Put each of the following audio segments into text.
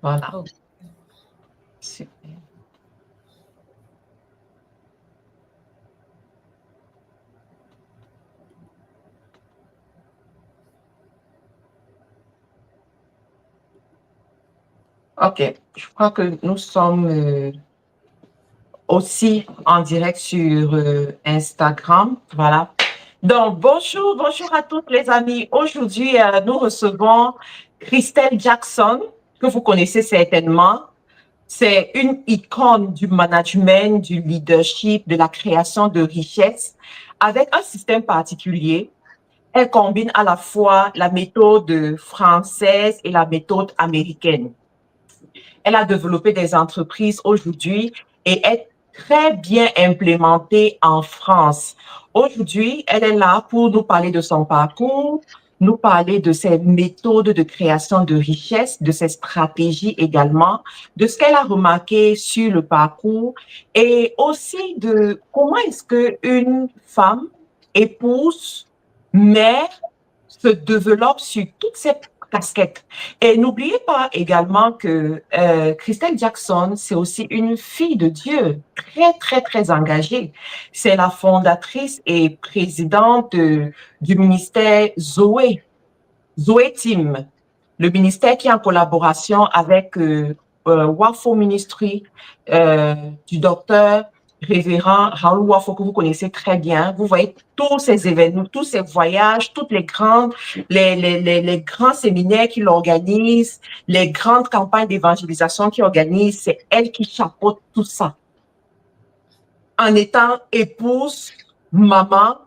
Voilà. Ok. Super. OK. Je crois que nous sommes aussi en direct sur Instagram. Voilà. Donc, bonjour à toutes les amis. Aujourd'hui, nous recevons Christelle Jackson, que vous connaissez certainement. C'est une icône du management, du leadership, de la création de richesses avec un système particulier. Elle combine à la fois la méthode française et la méthode américaine. Elle a développé des entreprises aujourd'hui et est très bien implémentée en France. Aujourd'hui, elle est là pour nous parler de son parcours, nous parler de ses méthodes de création de richesse, de ses stratégies également, de ce qu'elle a remarqué sur le parcours et aussi de comment est-ce qu'une femme, épouse, mère, se développe sur toutes ces casquettes. Et n'oubliez pas également que Christelle Jackson, c'est aussi une fille de Dieu, très engagée. C'est la fondatrice et présidente du ministère Zoé Team, le ministère qui est en collaboration avec Wafo Ministry du docteur révérend Raoul Wafo, que vous connaissez très bien. Vous voyez tous ces événements, tous ces voyages, toutes les grands séminaires qu'il organise, les grandes campagnes d'évangélisation qu'il organise, c'est elle qui chapeaute tout ça. En étant épouse, maman,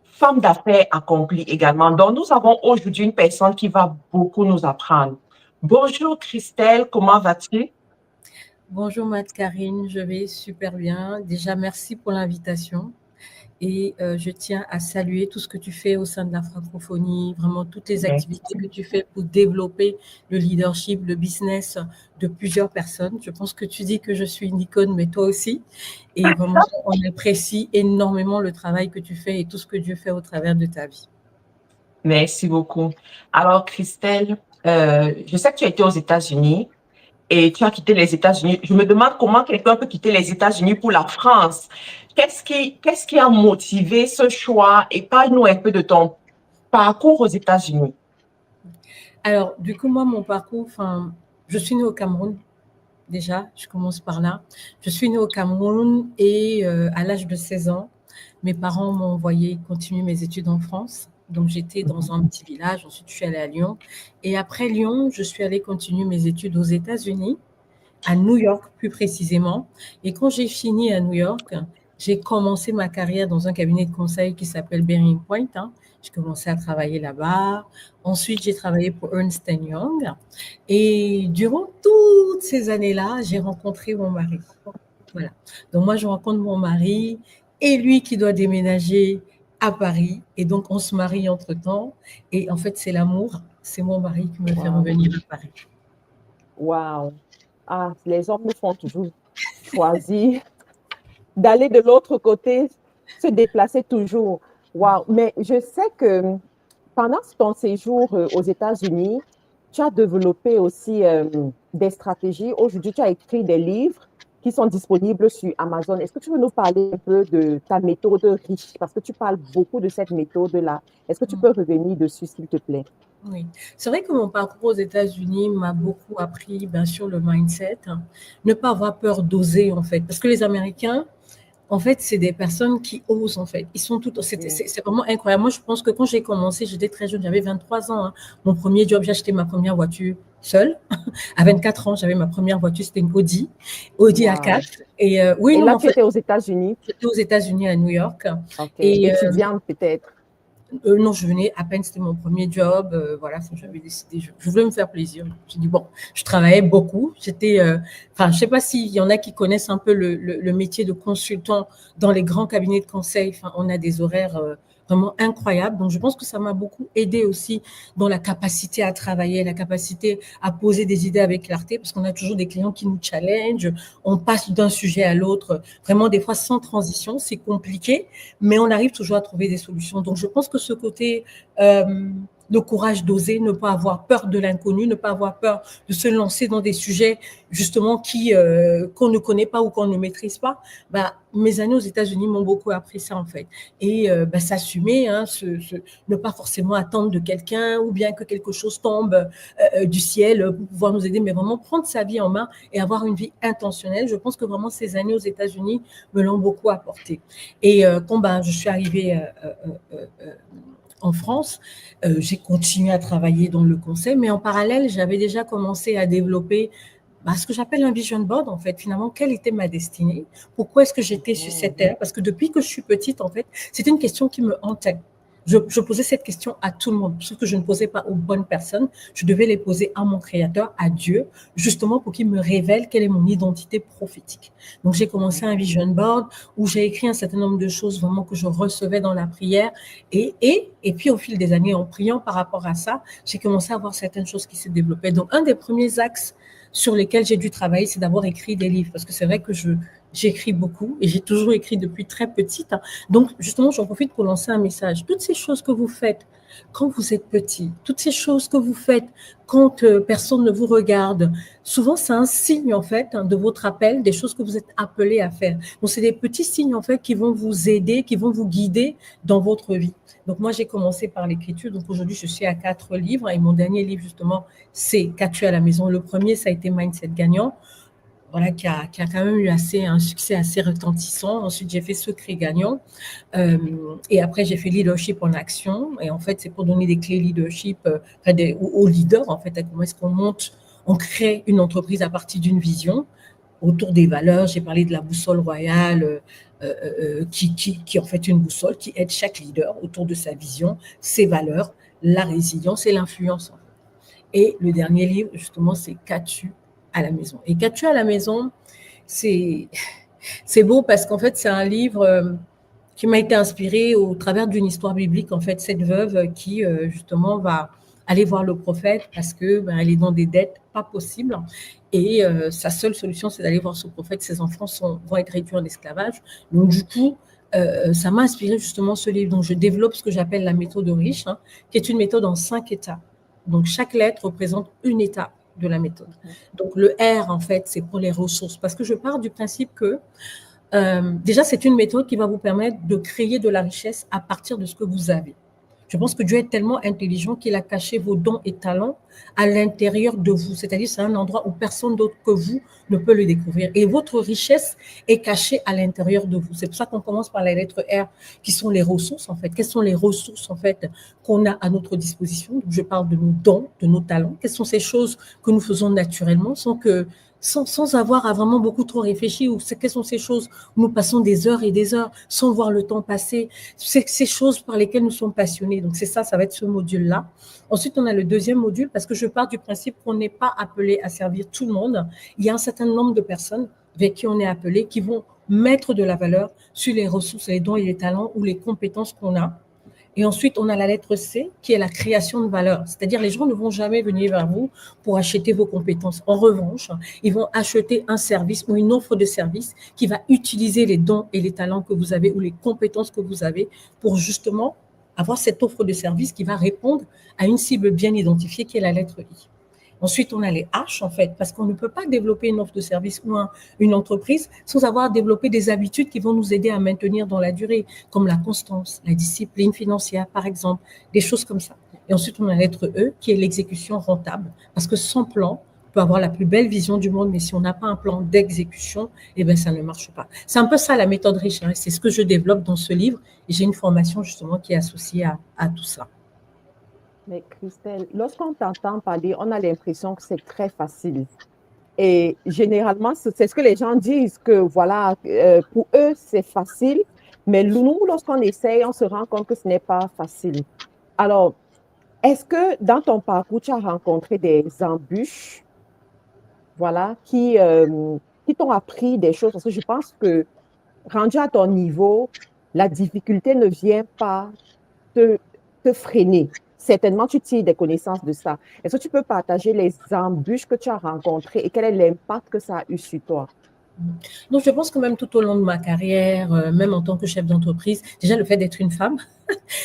femme d'affaires accomplie également. Donc, nous avons aujourd'hui une personne qui va beaucoup nous apprendre. Bonjour Christelle, comment vas-tu? Bonjour Matt-Karine, je vais super bien. Déjà, merci pour l'invitation. Et je tiens à saluer tout ce que tu fais au sein de la francophonie, vraiment toutes les activités Merci. que tu fais pour développer le leadership, le business de plusieurs personnes. Je pense que tu dis que je suis une icône, mais toi aussi. Et vraiment, on apprécie énormément le travail que tu fais et tout ce que Dieu fait au travers de ta vie. Merci beaucoup. Alors Christelle, je sais que tu as été aux États-Unis et tu as quitté les États-Unis. Je me demande comment quelqu'un peut quitter les États-Unis pour la France. Qu'est-ce qui a motivé ce choix? Et parle-nous un peu de ton parcours aux États-Unis. Alors, du coup, moi, mon parcours, enfin, je suis née au Cameroun. Déjà, je commence par là. Je suis née au Cameroun et à l'âge de 16 ans, mes parents m'ont envoyé continuer mes études en France. Donc, j'étais dans un petit village. Ensuite, je suis allée à Lyon. Et après Lyon, je suis allée continuer mes études aux États-Unis, à New York plus précisément. Et quand j'ai fini à New York, j'ai commencé ma carrière dans un cabinet de conseil qui s'appelle Bearing Point, hein. J'ai commencé à travailler là-bas. Ensuite, j'ai travaillé pour Ernst Young. Et durant toutes ces années-là, j'ai rencontré mon mari. Voilà. Donc moi, je rencontre mon mari et lui qui doit déménager à Paris. Et donc, on se marie entre-temps. Et en fait, c'est l'amour. C'est mon mari qui me fait Wow. revenir à Paris. Wow. Ah, les hommes nous font toujours choisir d'aller de l'autre côté, se déplacer toujours. Wow. Mais je sais que pendant ton séjour aux États-Unis, tu as développé aussi des stratégies. Aujourd'hui, tu as écrit des livres qui sont disponibles sur Amazon. Est-ce que tu veux nous parler un peu de ta méthode riche? Parce que tu parles beaucoup de cette méthode-là. Est-ce que tu peux revenir dessus, s'il te plaît? Oui, c'est vrai que mon parcours aux États-Unis m'a beaucoup appris, bien sûr, le mindset, hein. Ne pas avoir peur d'oser, en fait. Parce que les Américains, en fait, c'est des personnes qui osent, en fait. Ils sont toutes, c'est vraiment incroyable. Moi, je pense que quand j'ai commencé, j'étais très jeune, j'avais 23 ans, hein. Mon premier job, j'ai acheté ma première voiture seule. À 24 ans, j'avais ma première voiture, c'était une Audi Wow. A4. Et oui, Et non, mais là, en tu fait, étais aux États-Unis. j'étais aux États-Unis, à New York. OK. Et Étudiante, peut-être. non, je venais à peine, c'était mon premier job. Voilà, j'avais décidé, je voulais me faire plaisir. J'ai dit, bon, je travaillais beaucoup. J'étais, enfin, je sais pas s'il y en a qui connaissent un peu le métier de consultant dans les grands cabinets de conseil. Enfin, on a des horaires vraiment incroyables. Donc, je pense que ça m'a beaucoup aidé aussi dans la capacité à travailler, la capacité à poser des idées avec clarté, parce qu'on a toujours des clients qui nous challengent. On passe d'un sujet à l'autre, vraiment des fois sans transition. C'est compliqué, mais on arrive toujours à trouver des solutions. Donc, je pense que ce côté le courage d'oser, ne pas avoir peur de l'inconnu, ne pas avoir peur de se lancer dans des sujets justement qu'on ne connaît pas ou qu'on ne maîtrise pas. Mes années aux États-Unis m'ont beaucoup appris ça en fait. Et s'assumer, hein, ne pas forcément attendre de quelqu'un ou bien que quelque chose tombe du ciel pour pouvoir nous aider, mais vraiment prendre sa vie en main et avoir une vie intentionnelle. Je pense que vraiment ces années aux États-Unis me l'ont beaucoup apporté. Et quand je suis arrivée en France, j'ai continué à travailler dans le conseil, mais en parallèle, j'avais déjà commencé à développer ce que j'appelle un vision board, en fait. Finalement, quelle était ma destinée? Pourquoi est-ce que j'étais sur cette terre? Parce que depuis que je suis petite, en fait, c'était une question qui me hantait. Je posais cette question à tout le monde, sauf que je ne posais pas aux bonnes personnes. Je devais les poser à mon Créateur, à Dieu, justement pour qu'il me révèle quelle est mon identité prophétique. Donc, j'ai commencé un vision board où j'ai écrit un certain nombre de choses vraiment que je recevais dans la prière. Et puis, au fil des années, en priant par rapport à ça, j'ai commencé à voir certaines choses qui se développaient. Donc, un des premiers axes sur lesquels j'ai dû travailler, c'est d'avoir écrit des livres. Parce que c'est vrai que j'écris beaucoup et j'ai toujours écrit depuis très petite. Donc, justement, j'en profite pour lancer un message. Toutes ces choses que vous faites quand vous êtes petit, toutes ces choses que vous faites quand personne ne vous regarde, souvent, c'est un signe, en fait, de votre appel, des choses que vous êtes appelés à faire. Donc, c'est des petits signes, en fait, qui vont vous aider, qui vont vous guider dans votre vie. Donc, moi, j'ai commencé par l'écriture. Donc, aujourd'hui, je suis à 4 livres et mon dernier livre, justement, c'est Qu'as-tu à la maison? Le premier, ça a été Mindset gagnant. Voilà, qui a quand même eu un succès assez retentissant. Ensuite, j'ai fait Secret gagnant. Et après, j'ai fait Leadership en action. Et en fait, c'est pour donner des clés leadership aux leaders, en fait, comment est-ce on crée une entreprise à partir d'une vision autour des valeurs. J'ai parlé de la boussole royale, qui en fait une boussole qui aide chaque leader autour de sa vision, ses valeurs, la résilience et l'influence. Et le dernier livre, justement, c'est Qu'as-tu à la maison? Et Qu'as-tu à la maison, c'est beau parce qu'en fait, c'est un livre qui m'a été inspiré au travers d'une histoire biblique. En fait, cette veuve qui, justement, va aller voir le prophète parce que elle est dans des dettes pas possibles. Et sa seule solution, c'est d'aller voir ce prophète. Ses enfants vont être réduits en esclavage. Donc, du coup, ça m'a inspiré justement ce livre. Donc, je développe ce que j'appelle la méthode riche, qui est une méthode en 5 étapes. Donc, chaque lettre représente une étape de la méthode. Donc, le R, en fait, c'est pour les ressources. Parce que je pars du principe que, déjà, c'est une méthode qui va vous permettre de créer de la richesse à partir de ce que vous avez. Je pense que Dieu est tellement intelligent qu'il a caché vos dons et talents à l'intérieur de vous. C'est-à-dire, c'est un endroit où personne d'autre que vous ne peut le découvrir. Et votre richesse est cachée à l'intérieur de vous. C'est pour ça qu'on commence par la lettre R, qui sont les ressources, en fait. Quelles sont les ressources, en fait, qu'on a à notre disposition? Donc, je parle de nos dons, de nos talents. Quelles sont ces choses que nous faisons naturellement sans avoir à vraiment beaucoup trop réfléchir, ou quelles sont ces choses où nous passons des heures et des heures sans voir le temps passer, ces choses par lesquelles nous sommes passionnés. Donc, ça va être ce module-là. Ensuite, on a le deuxième module parce que je pars du principe qu'on n'est pas appelé à servir tout le monde. Il y a un certain nombre de personnes avec qui on est appelé qui vont mettre de la valeur sur les ressources, les dons et les talents ou les compétences qu'on a. Et ensuite, on a la lettre C, qui est la création de valeur. C'est-à-dire, les gens ne vont jamais venir vers vous pour acheter vos compétences. En revanche, ils vont acheter un service ou une offre de service qui va utiliser les dons et les talents que vous avez ou les compétences que vous avez pour justement avoir cette offre de service qui va répondre à une cible bien identifiée qui est la lettre I. Ensuite, on a les H, en fait, parce qu'on ne peut pas développer une offre de service ou une entreprise sans avoir développé des habitudes qui vont nous aider à maintenir dans la durée, comme la constance, la discipline financière, par exemple, des choses comme ça. Et ensuite, on a la lettre E, qui est l'exécution rentable, parce que sans plan, on peut avoir la plus belle vision du monde, mais si on n'a pas un plan d'exécution, ça ne marche pas. C'est un peu ça, la méthode riche, c'est ce que je développe dans ce livre, et j'ai une formation, justement, qui est associée à tout ça. Mais Christelle, lorsqu'on t'entend parler, on a l'impression que c'est très facile. Et généralement, c'est ce que les gens disent, que voilà, pour eux, c'est facile. Mais nous, lorsqu'on essaye, on se rend compte que ce n'est pas facile. Alors, est-ce que dans ton parcours, tu as rencontré des embûches, voilà, qui t'ont appris des choses? Parce que je pense que, rendu à ton niveau, la difficulté ne vient pas te freiner. Certainement, tu tires des connaissances de ça. Est-ce que tu peux partager les embûches que tu as rencontrées et quel est l'impact que ça a eu sur toi? Donc, je pense que même tout au long de ma carrière, même en tant que chef d'entreprise, déjà le fait d'être une femme,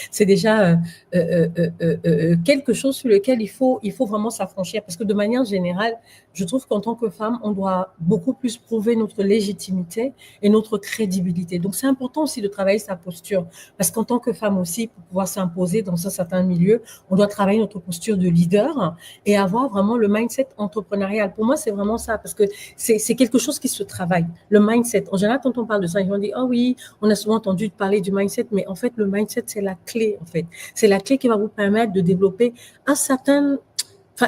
c'est déjà quelque chose sur lequel il faut vraiment s'affranchir. Parce que de manière générale, je trouve qu'en tant que femme, on doit beaucoup plus prouver notre légitimité et notre crédibilité. Donc, c'est important aussi de travailler sa posture. Parce qu'en tant que femme aussi, pour pouvoir s'imposer dans un certain milieu, on doit travailler notre posture de leader et avoir vraiment le mindset entrepreneurial. Pour moi, c'est vraiment ça. Parce que c'est quelque chose qui se travaille. Le mindset. En général, quand on parle de ça, ils vont dire, oh oui, on a souvent entendu parler du mindset, mais en fait, le mindset, c'est la clé, en fait. C'est la clé qui va vous permettre de développer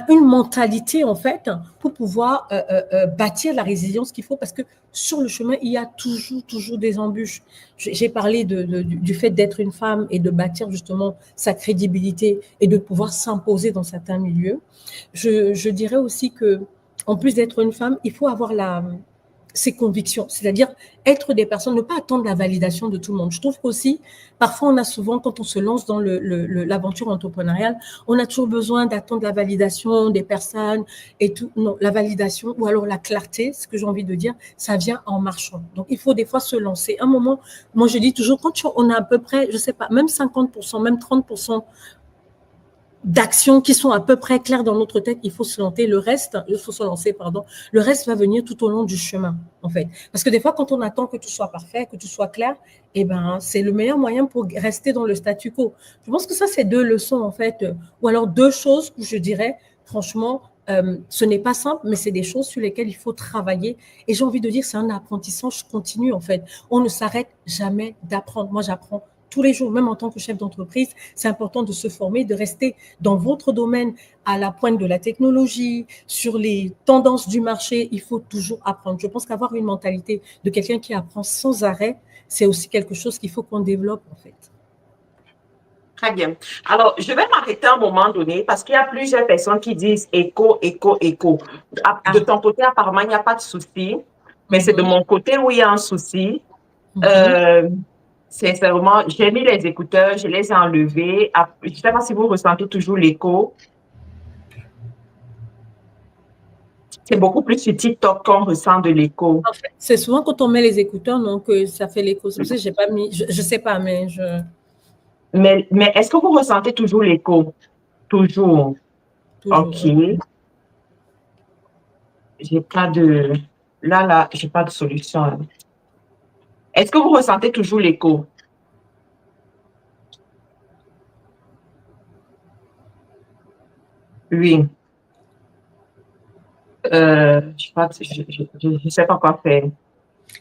une mentalité, en fait, pour pouvoir bâtir la résilience qu'il faut, parce que sur le chemin, il y a toujours des embûches. J'ai parlé du fait d'être une femme et de bâtir justement sa crédibilité et de pouvoir s'imposer dans certains milieux. Je dirais aussi que, en plus d'être une femme, il faut avoir ses convictions, c'est-à-dire être des personnes, ne pas attendre la validation de tout le monde. Je trouve qu'aussi, parfois, on a souvent, quand on se lance dans l'aventure entrepreneuriale, on a toujours besoin d'attendre la validation des personnes et tout. Non, la validation ou alors la clarté, ce que j'ai envie de dire, ça vient en marchant. Donc, il faut des fois se lancer. Un moment, moi, je dis toujours, on a à peu près, je sais pas, même 50%, même 30% d'actions qui sont à peu près claires dans notre tête, il faut se lancer. Le reste va venir tout au long du chemin, en fait. Parce que des fois, quand on attend que tout soit parfait, que tout soit clair, eh ben, c'est le meilleur moyen pour rester dans le statu quo. Je pense que ça, c'est deux leçons, en fait, ou alors deux choses que je dirais, franchement, ce n'est pas simple, mais c'est des choses sur lesquelles il faut travailler. Et j'ai envie de dire, c'est un apprentissage continu, en fait. On ne s'arrête jamais d'apprendre. Moi, j'apprends tous les jours, même en tant que chef d'entreprise, c'est important de se former, de rester dans votre domaine à la pointe de la technologie, sur les tendances du marché. Il faut toujours apprendre. Je pense qu'avoir une mentalité de quelqu'un qui apprend sans arrêt, c'est aussi quelque chose qu'il faut qu'on développe, en fait. Très bien. Alors, je vais m'arrêter à un moment donné parce qu'il y a plusieurs personnes qui disent écho, écho, écho. De ton côté, apparemment, il n'y a pas de souci, mais c'est de mon côté où il y a un souci. Sincèrement, j'ai mis les écouteurs, je les ai enlevés. Je ne sais pas si vous ressentez toujours l'écho. C'est beaucoup plus sur TikTok qu'on ressent de l'écho. En fait, c'est souvent quand on met les écouteurs, donc ça fait l'écho. C'est pour ça que j'ai pas mis. Je sais pas, mais je. Mais est-ce que vous ressentez toujours l'écho? Toujours. Ok. J'ai pas de. Là, j'ai pas de solution. Est-ce que vous ressentez toujours l'écho? Oui. Je sais pas quoi faire.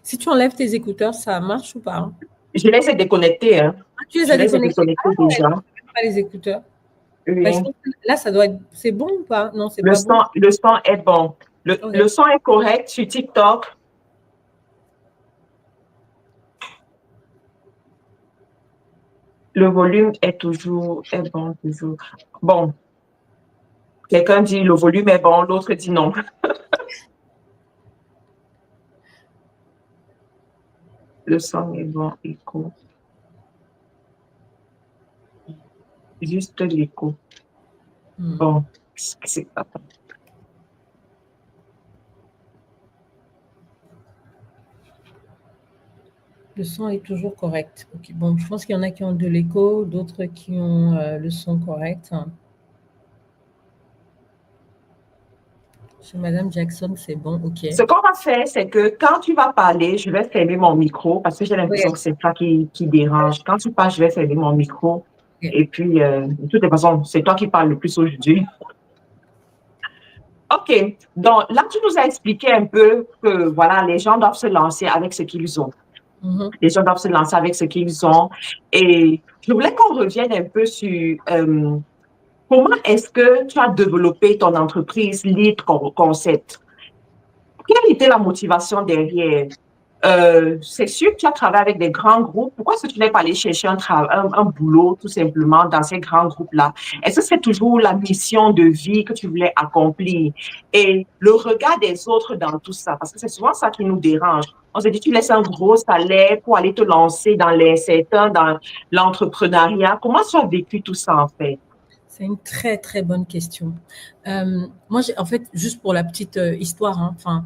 Si tu enlèves tes écouteurs, ça marche ou pas? Je les ai déconnectés. Hein. Ah, tu les as déconnectés déjà. Pas les écouteurs. Oui. Là, ça doit être. C'est bon ou pas? Non, c'est pas bon. Le son est bon. Le son est correct sur TikTok. Le volume est bon, toujours. Bon. Quelqu'un dit le volume est bon, l'autre dit non. Le son est bon, écho. Juste l'écho. Bon, c'est pas bon. Le son est toujours correct. Okay. Bon, je pense qu'il y en a qui ont de l'écho, d'autres qui ont le son correct. Chez Madame Jackson, c'est bon, ok. Ce qu'on va faire, c'est que quand tu vas parler, je vais fermer mon micro parce que j'ai l'impression que c'est toi qui dérange. Quand tu parles, je vais fermer mon micro. Et puis, de toute façon, c'est toi qui parles le plus aujourd'hui. OK. Donc, là, tu nous as expliqué un peu que, voilà, les gens doivent se lancer avec ce qu'ils ont. Les gens doivent se lancer avec ce qu'ils ont. Et je voulais qu'on revienne un peu sur comment est-ce que tu as développé ton entreprise Lead Concept? Quelle était la motivation derrière? C'est sûr que tu as travaillé avec des grands groupes. Pourquoi est-ce que tu n'es pas allé chercher un boulot tout simplement dans ces grands groupes-là? Est-ce que c'est toujours la mission de vie que tu voulais accomplir? Et le regard des autres dans tout ça, parce que c'est souvent ça qui nous dérange. On se dit, tu laisses un gros salaire pour aller te lancer dans l'entrepreneuriat. Comment tu as vécu tout ça en fait? C'est une très, très bonne question. Moi, en fait, juste pour la petite histoire, hein,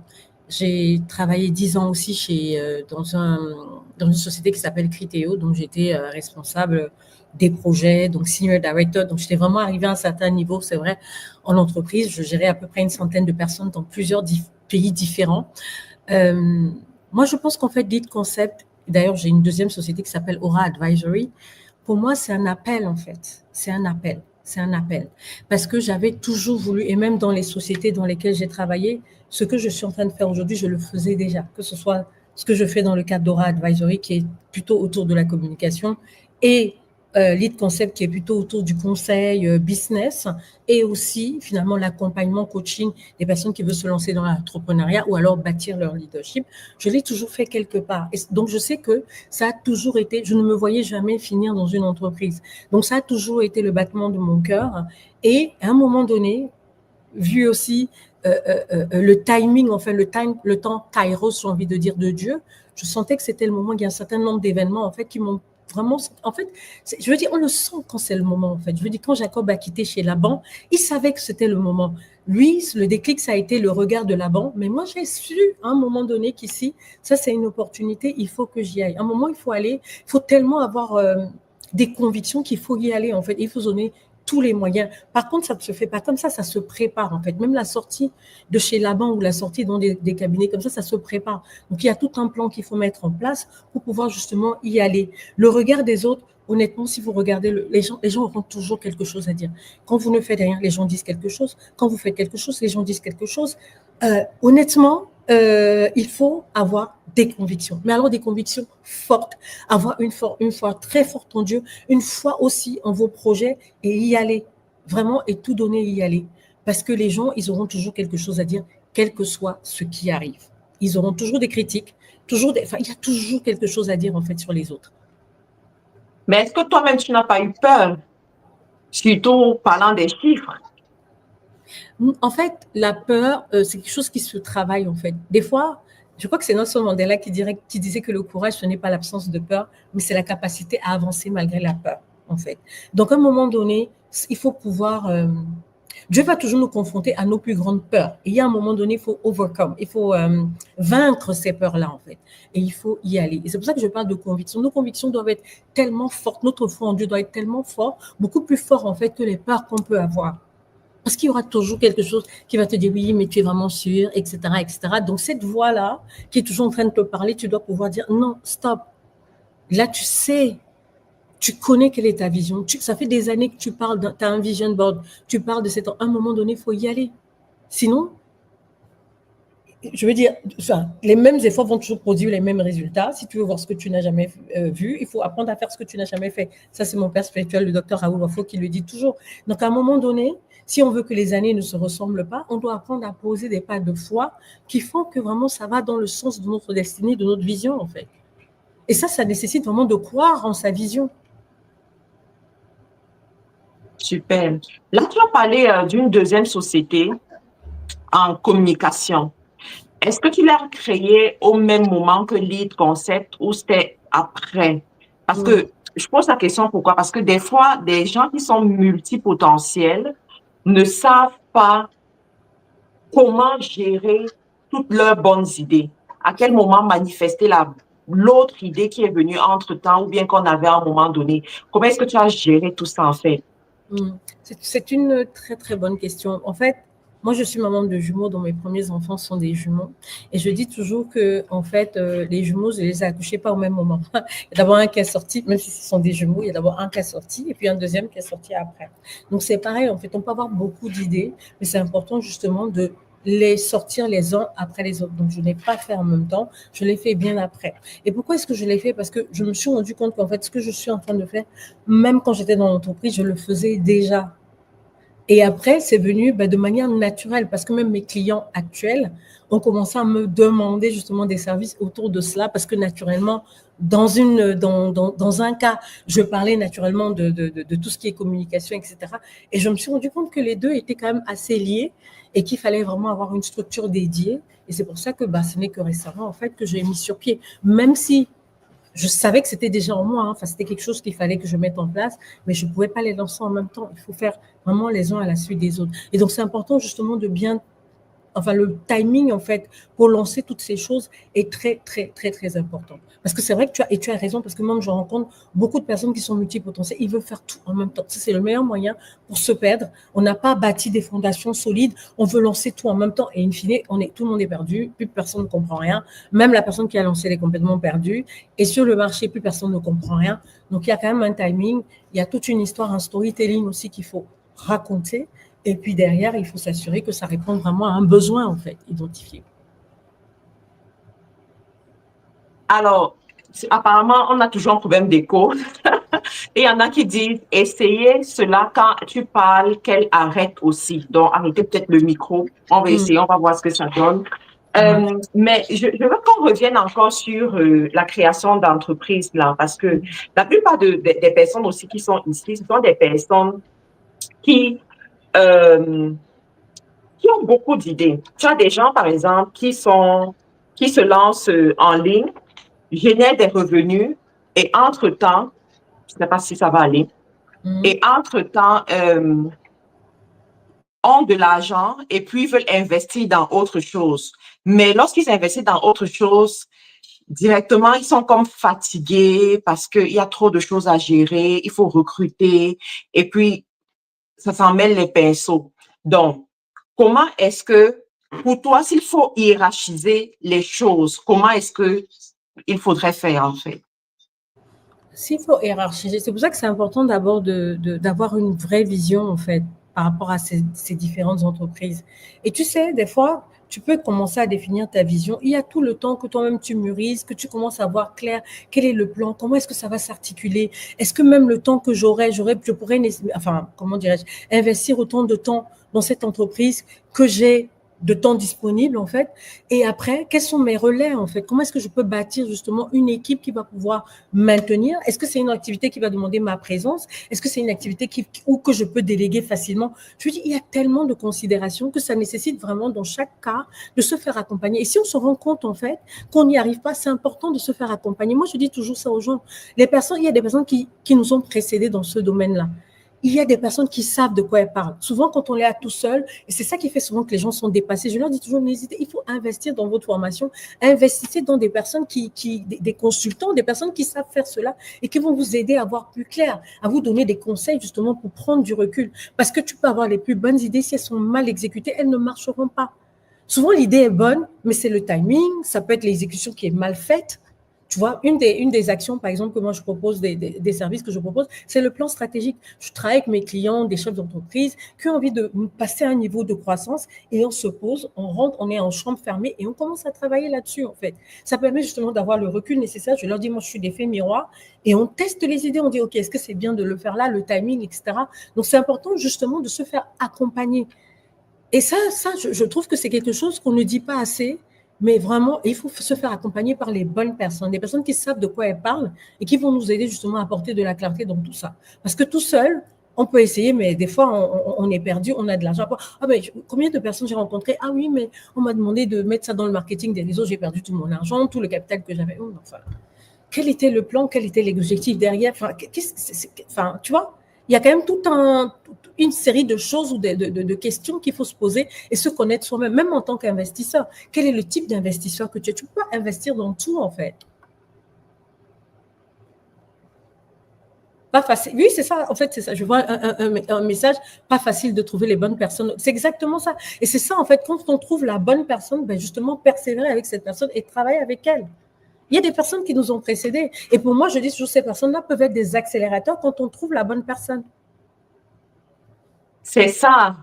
J'ai travaillé 10 ans aussi dans une société qui s'appelle Criteo, donc j'étais responsable des projets, donc senior director. Donc j'étais vraiment arrivée à un certain niveau, c'est vrai, en entreprise. Je gérais à peu près une centaine de personnes dans plusieurs pays différents. Euh, Moi, je pense qu'en fait, Lead Concept, d'ailleurs, j'ai une deuxième société qui s'appelle Aura Advisory. Pour moi, c'est un appel, en fait. C'est un appel. C'est un appel. Parce que j'avais toujours voulu, et même dans les sociétés dans lesquelles j'ai travaillé, ce que je suis en train de faire aujourd'hui, je le faisais déjà. Que ce soit ce que je fais dans le cadre d'Aura Advisory, qui est plutôt autour de la communication, et Lead Concept, qui est plutôt autour du conseil business, et aussi, finalement, l'accompagnement, coaching des personnes qui veulent se lancer dans l'entrepreneuriat ou alors bâtir leur leadership. Je l'ai toujours fait quelque part. Et donc, je sais que ça a toujours été, je ne me voyais jamais finir dans une entreprise. Donc, ça a toujours été le battement de mon cœur. Et à un moment donné, vu aussi le timing, enfin le temps kairos, j'ai envie de dire, de Dieu, je sentais que c'était le moment. Il y a un certain nombre d'événements en fait qui m'ont vraiment, en fait, je veux dire, on le sent quand c'est le moment en fait. Je veux dire, quand Jacob a quitté chez Laban, il savait que c'était le moment. Lui, le déclic, ça a été le regard de Laban. Mais moi, j'ai su à un moment donné qu'ici, ça c'est une opportunité, il faut que j'y aille. À un moment, il faut aller, il faut tellement avoir des convictions qu'il faut y aller en fait. Il faut donner tous les moyens. Par contre, ça ne se fait pas comme ça se prépare en fait. Même la sortie de chez Laban ou la sortie dans des cabinets comme ça se prépare. Donc, il y a tout un plan qu'il faut mettre en place pour pouvoir justement y aller. Le regard des autres, honnêtement, si vous regardez, les gens auront toujours quelque chose à dire. Quand vous ne faites rien, les gens disent quelque chose. Quand vous faites quelque chose, les gens disent quelque chose. Honnêtement, il faut avoir des convictions. Mais alors des convictions fortes, avoir une foi très forte en Dieu, une foi aussi en vos projets et y aller. Vraiment, et tout donner et y aller. Parce que les gens, ils auront toujours quelque chose à dire, quel que soit ce qui arrive. Ils auront toujours des critiques, il y a toujours quelque chose à dire en fait sur les autres. Mais est-ce que toi-même, tu n'as pas eu peur, surtout parlant des chiffres? En fait, la peur, c'est quelque chose qui se travaille, en fait. Des fois, je crois que c'est Nelson Mandela qui disait que le courage, ce n'est pas l'absence de peur, mais c'est la capacité à avancer malgré la peur, en fait. Donc, à un moment donné, il faut pouvoir... Dieu va toujours nous confronter à nos plus grandes peurs. Et il y a un moment donné, il faut overcome, il faut vaincre ces peurs-là, en fait. Et il faut y aller. Et c'est pour ça que je parle de conviction. Nos convictions doivent être tellement fortes, notre foi en Dieu doit être tellement fort, beaucoup plus fort, en fait, que les peurs qu'on peut avoir. Parce qu'il y aura toujours quelque chose qui va te dire oui, mais tu es vraiment sûr, etc., etc. Donc, cette voix-là qui est toujours en train de te parler, tu dois pouvoir dire non, stop. Là, tu sais, tu connais quelle est ta vision. Ça fait des années que tu parles, tu as un vision board, tu parles de cette. À un moment donné, il faut y aller. Sinon, je veux dire, enfin, les mêmes efforts vont toujours produire les mêmes résultats. Si tu veux voir ce que tu n'as jamais vu, il faut apprendre à faire ce que tu n'as jamais fait. Ça, c'est mon père spirituel, le docteur Raoul Wafo, qui le dit toujours. Donc, à un moment donné, si on veut que les années ne se ressemblent pas, on doit apprendre à poser des pas de foi qui font que vraiment ça va dans le sens de notre destinée, de notre vision, en fait. Et ça nécessite vraiment de croire en sa vision. Super. Là, tu as parlé d'une deuxième société en communication. Est-ce que tu l'as créée au même moment que Lead Concept ou c'était après? Parce que je pose la question pourquoi? Parce que des fois, des gens qui sont multipotentiels ne savent pas comment gérer toutes leurs bonnes idées. À quel moment manifester l'autre idée qui est venue entre-temps ou bien qu'on avait à un moment donné. Comment est-ce que tu as géré tout ça en fait? C'est une très, très bonne question. En fait, moi, je suis maman de jumeaux, dont mes premiers enfants sont des jumeaux. Et je dis toujours que, en fait, les jumeaux, je les ai accouchés pas au même moment. Il y a d'abord un qui est sorti, même si ce sont des jumeaux, il y a d'abord un qui est sorti et puis un deuxième qui est sorti après. Donc, c'est pareil, en fait, on peut avoir beaucoup d'idées, mais c'est important justement de les sortir les uns après les autres. Donc, je ne l'ai pas fait en même temps, je l'ai fait bien après. Et pourquoi est-ce que je l'ai fait? Parce que je me suis rendu compte qu'en fait, ce que je suis en train de faire, même quand j'étais dans l'entreprise, je le faisais déjà. Et après, c'est venu de manière naturelle parce que même mes clients actuels ont commencé à me demander justement des services autour de cela parce que naturellement, dans un cas, je parlais naturellement de tout ce qui est communication, etc. Et je me suis rendu compte que les deux étaient quand même assez liés et qu'il fallait vraiment avoir une structure dédiée. Et c'est pour ça que ce n'est que récemment, en fait, que j'ai mis sur pied. Même si je savais que c'était déjà en moi, enfin, c'était quelque chose qu'il fallait que je mette en place, mais je ne pouvais pas les lancer en même temps. Il faut faire vraiment les uns à la suite des autres. Et donc, c'est important justement de bien enfin le timing en fait pour lancer toutes ces choses est très très très très important. Parce que c'est vrai que tu as raison, parce que moi je rencontre beaucoup de personnes qui sont multipotentielles, ils veulent faire tout en même temps. Ça, c'est le meilleur moyen pour se perdre. On n'a pas bâti des fondations solides, on veut lancer tout en même temps et in fine, tout le monde est perdu, plus personne ne comprend rien. Même la personne qui a lancé elle est complètement perdue. Et sur le marché, plus personne ne comprend rien. Donc il y a quand même un timing, il y a toute une histoire, un storytelling aussi qu'il faut raconter. Et puis derrière, il faut s'assurer que ça répond vraiment à un besoin, en fait, identifié. Alors, apparemment, on a toujours un problème d'écho. Et il y en a qui disent, essayez cela quand tu parles, qu'elle arrête aussi. Donc, arrêtez peut-être le micro. On va essayer, on va voir ce que ça donne. Mais je veux qu'on revienne encore sur la création d'entreprises, là, parce que la plupart des personnes aussi qui sont ici, ce sont des personnes qui ont beaucoup d'idées. Tu as des gens, par exemple, qui se lancent en ligne, génèrent des revenus et entre-temps, je ne sais pas si ça va aller, et entre-temps, ont de l'argent et puis veulent investir dans autre chose. Mais lorsqu'ils investissent dans autre chose, directement, ils sont comme fatigués parce qu'il y a trop de choses à gérer, il faut recruter et puis ça s'en mêle les pinceaux. Donc, comment est-ce que, pour toi, s'il faut hiérarchiser les choses, comment est-ce qu'il faudrait faire en fait? S'il faut hiérarchiser, c'est pour ça que c'est important d'abord d'avoir une vraie vision, en fait, par rapport à ces différentes entreprises. Et tu sais, des fois, tu peux commencer à définir ta vision. Il y a tout le temps que toi-même tu mûrisses, que tu commences à voir clair quel est le plan, comment est-ce que ça va s'articuler. Est-ce que même le temps que je pourrais, enfin, comment dirais-je, investir autant de temps dans cette entreprise que j'ai de temps disponible, en fait. Et après, quels sont mes relais, en fait? Comment est-ce que je peux bâtir justement une équipe qui va pouvoir maintenir? Est-ce que c'est une activité qui va demander ma présence? Est-ce que c'est une activité ou que je peux déléguer facilement? Je veux dire, il y a tellement de considérations que ça nécessite vraiment dans chaque cas de se faire accompagner. Et si on se rend compte, en fait, qu'on n'y arrive pas, c'est important de se faire accompagner. Moi, je dis toujours ça aux gens. Il y a des personnes qui nous ont précédés dans ce domaine-là. Il y a des personnes qui savent de quoi elles parlent. Souvent, quand on est là tout seul, et c'est ça qui fait souvent que les gens sont dépassés, je leur dis toujours, n'hésitez, il faut investir dans votre formation, investissez dans des personnes des consultants, des personnes qui savent faire cela et qui vont vous aider à voir plus clair, à vous donner des conseils justement pour prendre du recul. Parce que tu peux avoir les plus bonnes idées, si elles sont mal exécutées, elles ne marcheront pas. Souvent, l'idée est bonne, mais c'est le timing, ça peut être l'exécution qui est mal faite. Tu vois, une des actions, par exemple, que moi je propose, des services que je propose, c'est le plan stratégique. Je travaille avec mes clients, des chefs d'entreprise, qui ont envie de passer à un niveau de croissance et on se pose, on rentre, on est en chambre fermée et on commence à travailler là-dessus, en fait. Ça permet justement d'avoir le recul nécessaire. Je leur dis, moi, je suis d'effet miroir et on teste les idées. On dit, OK, est-ce que c'est bien de le faire là, le timing, etc. Donc, c'est important justement de se faire accompagner. Et ça je trouve que c'est quelque chose qu'on ne dit pas assez. Mais vraiment, il faut se faire accompagner par les bonnes personnes, des personnes qui savent de quoi elles parlent et qui vont nous aider justement à apporter de la clarté dans tout ça. Parce que tout seul, on peut essayer, mais des fois, on est perdu, on a de l'argent. Ah, mais combien de personnes j'ai rencontrées? Ah oui, mais on m'a demandé de mettre ça dans le marketing des réseaux, j'ai perdu tout mon argent, tout le capital que j'avais. Oh, enfin, quel était le plan, quel était l'objectif derrière? Enfin, enfin, tu vois, il y a quand même une série de choses ou de questions qu'il faut se poser et se connaître soi-même, même en tant qu'investisseur. Quel est le type d'investisseur que tu es? Tu peux pas investir dans tout, en fait. Pas facile. Oui, c'est ça. En fait, c'est ça. Je vois un message, pas facile de trouver les bonnes personnes. C'est exactement ça. Et c'est ça, en fait, quand on trouve la bonne personne, ben justement, persévérer avec cette personne et travailler avec elle. Il y a des personnes qui nous ont précédés. Et pour moi, je dis toujours, ces personnes-là peuvent être des accélérateurs quand on trouve la bonne personne. C'est ça,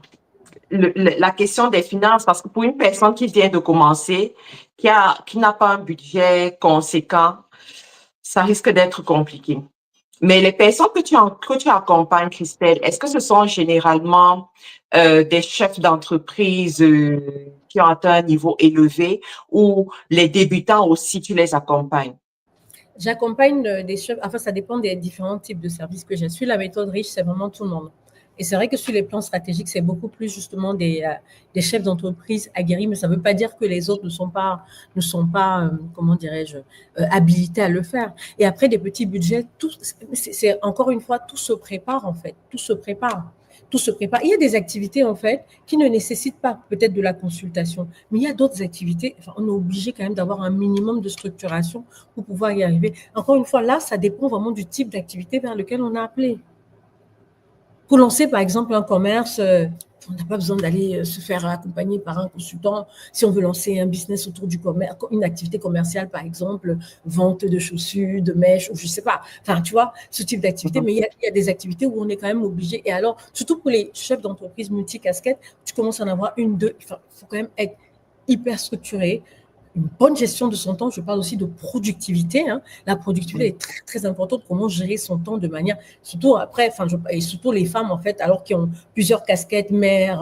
la question des finances, parce que pour une personne qui vient de commencer, qui n'a pas un budget conséquent, ça risque d'être compliqué. Mais les personnes que tu accompagnes, Christelle, est-ce que ce sont généralement des chefs d'entreprise qui ont atteint un niveau élevé ou les débutants aussi, tu les accompagnes? J'accompagne des chefs, enfin, ça dépend des différents types de services que j'ai. Sur la méthode riche, c'est vraiment tout le monde. Et c'est vrai que sur les plans stratégiques, c'est beaucoup plus justement des chefs d'entreprise aguerris, mais ça ne veut pas dire que les autres ne sont pas comment dirais-je, habilités à le faire. Et après, des petits budgets, c'est encore une fois, tout se prépare en fait, tout se prépare. tout se prépare. Il y a des activités, en fait, qui ne nécessitent pas peut-être de la consultation, mais il y a d'autres activités, enfin, on est obligé quand même d'avoir un minimum de structuration pour pouvoir y arriver. Encore une fois, là, ça dépend vraiment du type d'activité vers lequel on a appelé. Pour lancer, par exemple, un commerce, on n'a pas besoin d'aller se faire accompagner par un consultant. Si on veut lancer un business autour du commerce, une activité commerciale, par exemple, vente de chaussures, de mèches, ou je ne sais pas. Enfin, tu vois, ce type d'activité. Mais il y a des activités où on est quand même obligé. Et alors, surtout pour les chefs d'entreprise multicasquettes, tu commences à en avoir une, deux. Enfin, il faut quand même être hyper structuré. Une bonne gestion de son temps. Je parle aussi de productivité. Hein. La productivité est très, très importante. Comment gérer son temps de manière, surtout après, enfin, et surtout les femmes, en fait, alors qui ont plusieurs casquettes, mères,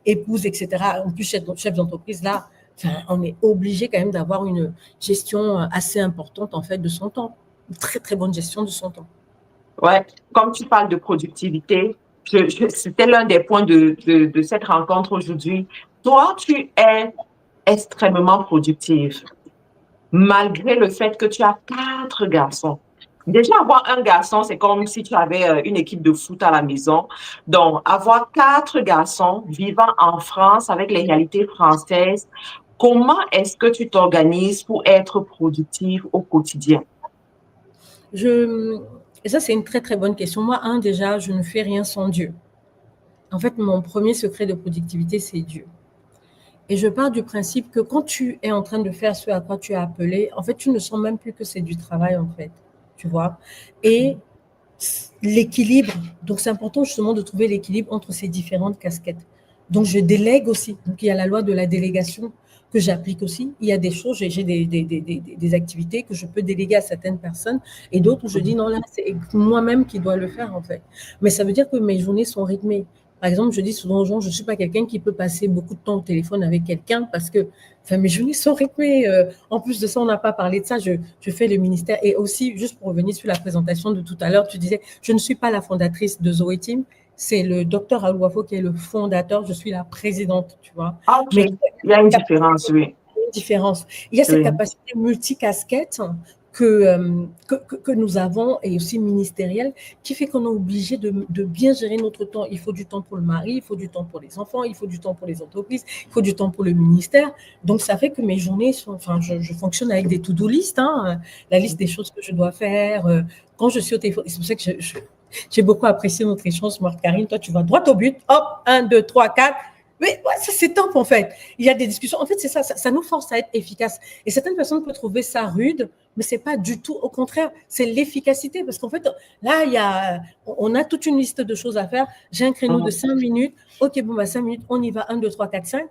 épouses, etc., en plus chef d'entreprise, là, enfin, on est obligé quand même d'avoir une gestion assez importante, en fait, de son temps. Une très, très bonne gestion de son temps. Ouais, comme tu parles de productivité, c'était l'un des points de cette rencontre aujourd'hui. Toi, tu es extrêmement productive, malgré le fait que tu as 4 garçons. Déjà, avoir un garçon, c'est comme si tu avais une équipe de foot à la maison. Donc, avoir 4 garçons vivant en France avec les réalités françaises, comment est-ce que tu t'organises pour être productive au quotidien? Et ça, c'est une très, très bonne question. Moi, déjà, je ne fais rien sans Dieu. En fait, mon premier secret de productivité, c'est Dieu. Et je pars du principe que quand tu es en train de faire ce à quoi tu as appelé, en fait, tu ne sens même plus que c'est du travail, en fait, tu vois. Et l'équilibre, donc c'est important justement de trouver l'équilibre entre ces différentes casquettes. Donc, je délègue aussi. Donc, il y a la loi de la délégation que j'applique aussi. Il y a des choses, j'ai des activités que je peux déléguer à certaines personnes et d'autres où je dis non, là, c'est moi-même qui dois le faire, en fait. Mais ça veut dire que mes journées sont rythmées. Par exemple, je dis souvent aux gens, je ne suis pas quelqu'un qui peut passer beaucoup de temps au téléphone avec quelqu'un parce que enfin, mes journées sont rythmées. En plus de ça, on n'a pas parlé de ça. Je fais le ministère. Et aussi, juste pour revenir sur la présentation de tout à l'heure, tu disais, je ne suis pas la fondatrice de Zoé Team. C'est le docteur Alouafo qui est le fondateur. Je suis la présidente, tu vois. Ah, OK. Mais Il y a une différence, oui. une différence. Il y a cette capacité multicasquette que nous avons et aussi ministérielle qui fait qu'on est obligé de bien gérer notre temps. Il faut du temps pour le mari, il faut du temps pour les enfants, il faut du temps pour les entreprises, il faut du temps pour le ministère. Donc, ça fait que mes journées sont, enfin, je fonctionne avec des to-do list, hein, la liste des choses que je dois faire. Quand je suis au téléphone, c'est pour ça que j'ai beaucoup apprécié notre échange, Marc-Karine. Toi, tu vas droit au but. Hop, 1, 2, 3, 4. Mais ouais, ça, c'est top, en fait. Il y a des discussions. En fait, c'est ça, ça nous force à être efficace. Et certaines personnes peuvent trouver ça rude, mais c'est pas du tout. Au contraire, c'est l'efficacité. Parce qu'en fait, là, on a toute une liste de choses à faire. J'ai un créneau de 5 minutes. OK, bon, 5 minutes, on y va. 1, 2, 3, 4, 5.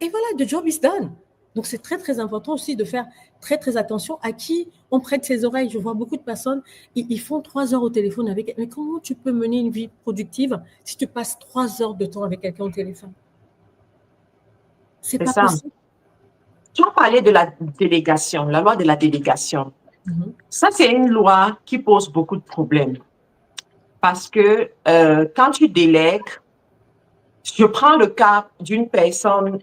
Et voilà, the job is done. Donc, c'est très, très important aussi de faire très, très attention à qui on prête ses oreilles. Je vois beaucoup de personnes, ils font 3 heures au téléphone avec. Mais comment tu peux mener une vie productive si tu passes 3 heures de temps avec quelqu'un au téléphone? C'est pas ça. possible. Tu as parlé de la délégation, la loi de la délégation. Ça, c'est une loi qui pose beaucoup de problèmes. Parce que quand tu délègues, je prends le cas d'une personne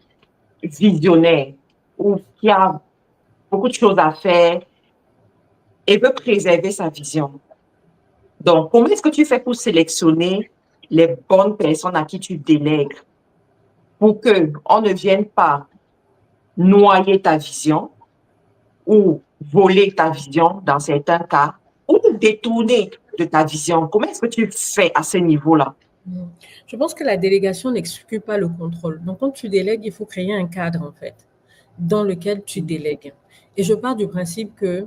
visionnaire ou qui a beaucoup de choses à faire et veut préserver sa vision. Donc, comment est-ce que tu fais pour sélectionner les bonnes personnes à qui tu délègues pour qu'on ne vienne pas noyer ta vision ou voler ta vision dans certains cas ou détourner de ta vision? Comment est-ce que tu fais à ce niveau-là? Je pense que la délégation n'exclut pas le contrôle. Donc, quand tu délègues, il faut créer un cadre, en fait, dans lequel tu délègues. Et je pars du principe que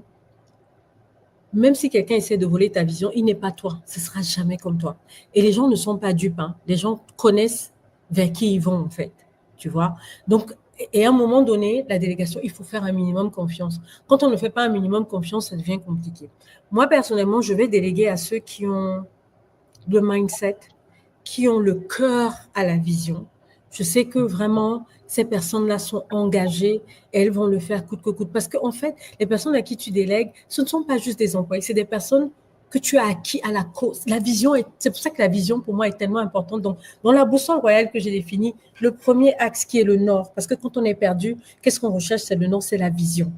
même si quelqu'un essaie de voler ta vision, il n'est pas toi. Ce ne sera jamais comme toi. Et les gens ne sont pas dupes. Hein. Les gens connaissent vers qui ils vont, en fait. Tu vois? Donc, et à un moment donné, la délégation, il faut faire un minimum confiance. Quand on ne fait pas un minimum confiance, ça devient compliqué. Moi, personnellement, je vais déléguer à ceux qui ont le mindset, qui ont le cœur à la vision. Je sais que vraiment, ces personnes-là sont engagées et elles vont le faire coûte que coûte. Parce qu'en fait, les personnes à qui tu délègues, ce ne sont pas juste des employés, c'est des personnes que tu as acquis à la cause. La vision, c'est pour ça que la vision, pour moi, est tellement importante. Donc, dans la boussole royale que j'ai définie, le premier axe qui est le nord, parce que quand on est perdu, qu'est-ce qu'on recherche? C'est le nord, c'est la vision.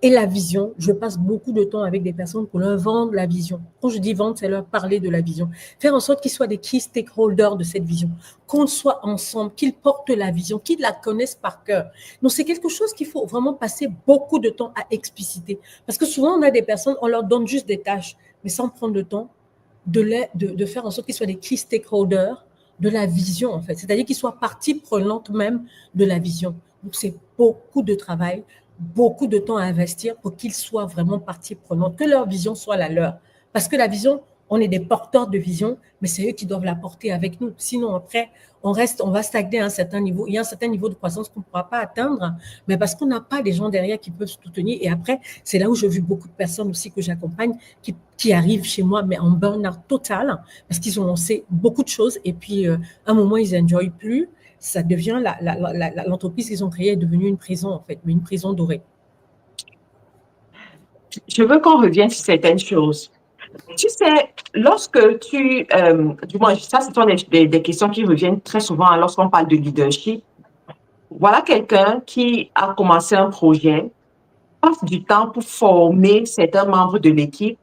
Et la vision, je passe beaucoup de temps avec des personnes pour leur vendre la vision. Quand je dis vendre, c'est leur parler de la vision. Faire en sorte qu'ils soient des key stakeholders de cette vision, qu'on soit ensemble, qu'ils portent la vision, qu'ils la connaissent par cœur. Donc, c'est quelque chose qu'il faut vraiment passer beaucoup de temps à expliciter. Parce que souvent, on a des personnes, on leur donne juste des tâches, mais sans prendre le temps de faire en sorte qu'ils soient des key stakeholders de la vision, en fait. C'est-à-dire qu'ils soient partie prenante même de la vision. Donc, c'est beaucoup de travail, beaucoup de temps à investir pour qu'ils soient vraiment partie prenante, que leur vision soit la leur. Parce que la vision, on est des porteurs de vision, mais c'est eux qui doivent la porter avec nous. Sinon, après, on va stagner à un certain niveau. Il y a un certain niveau de croissance qu'on ne pourra pas atteindre, mais parce qu'on n'a pas des gens derrière qui peuvent soutenir. Et après, c'est là où j'ai vu beaucoup de personnes aussi que j'accompagne qui arrivent chez moi, mais en burn-out total, parce qu'ils ont lancé beaucoup de choses et puis, à un moment, ils n'enjoyent plus. Ça devient l'entreprise qu'ils ont créée est devenue une prison, en fait, mais une prison dorée. Je veux qu'on revienne sur certaines choses. Tu sais, lorsque du moins, ça, ce sont des questions qui reviennent très souvent lorsqu'on parle de leadership. Voilà quelqu'un qui a commencé un projet, passe du temps pour former certains membres de l'équipe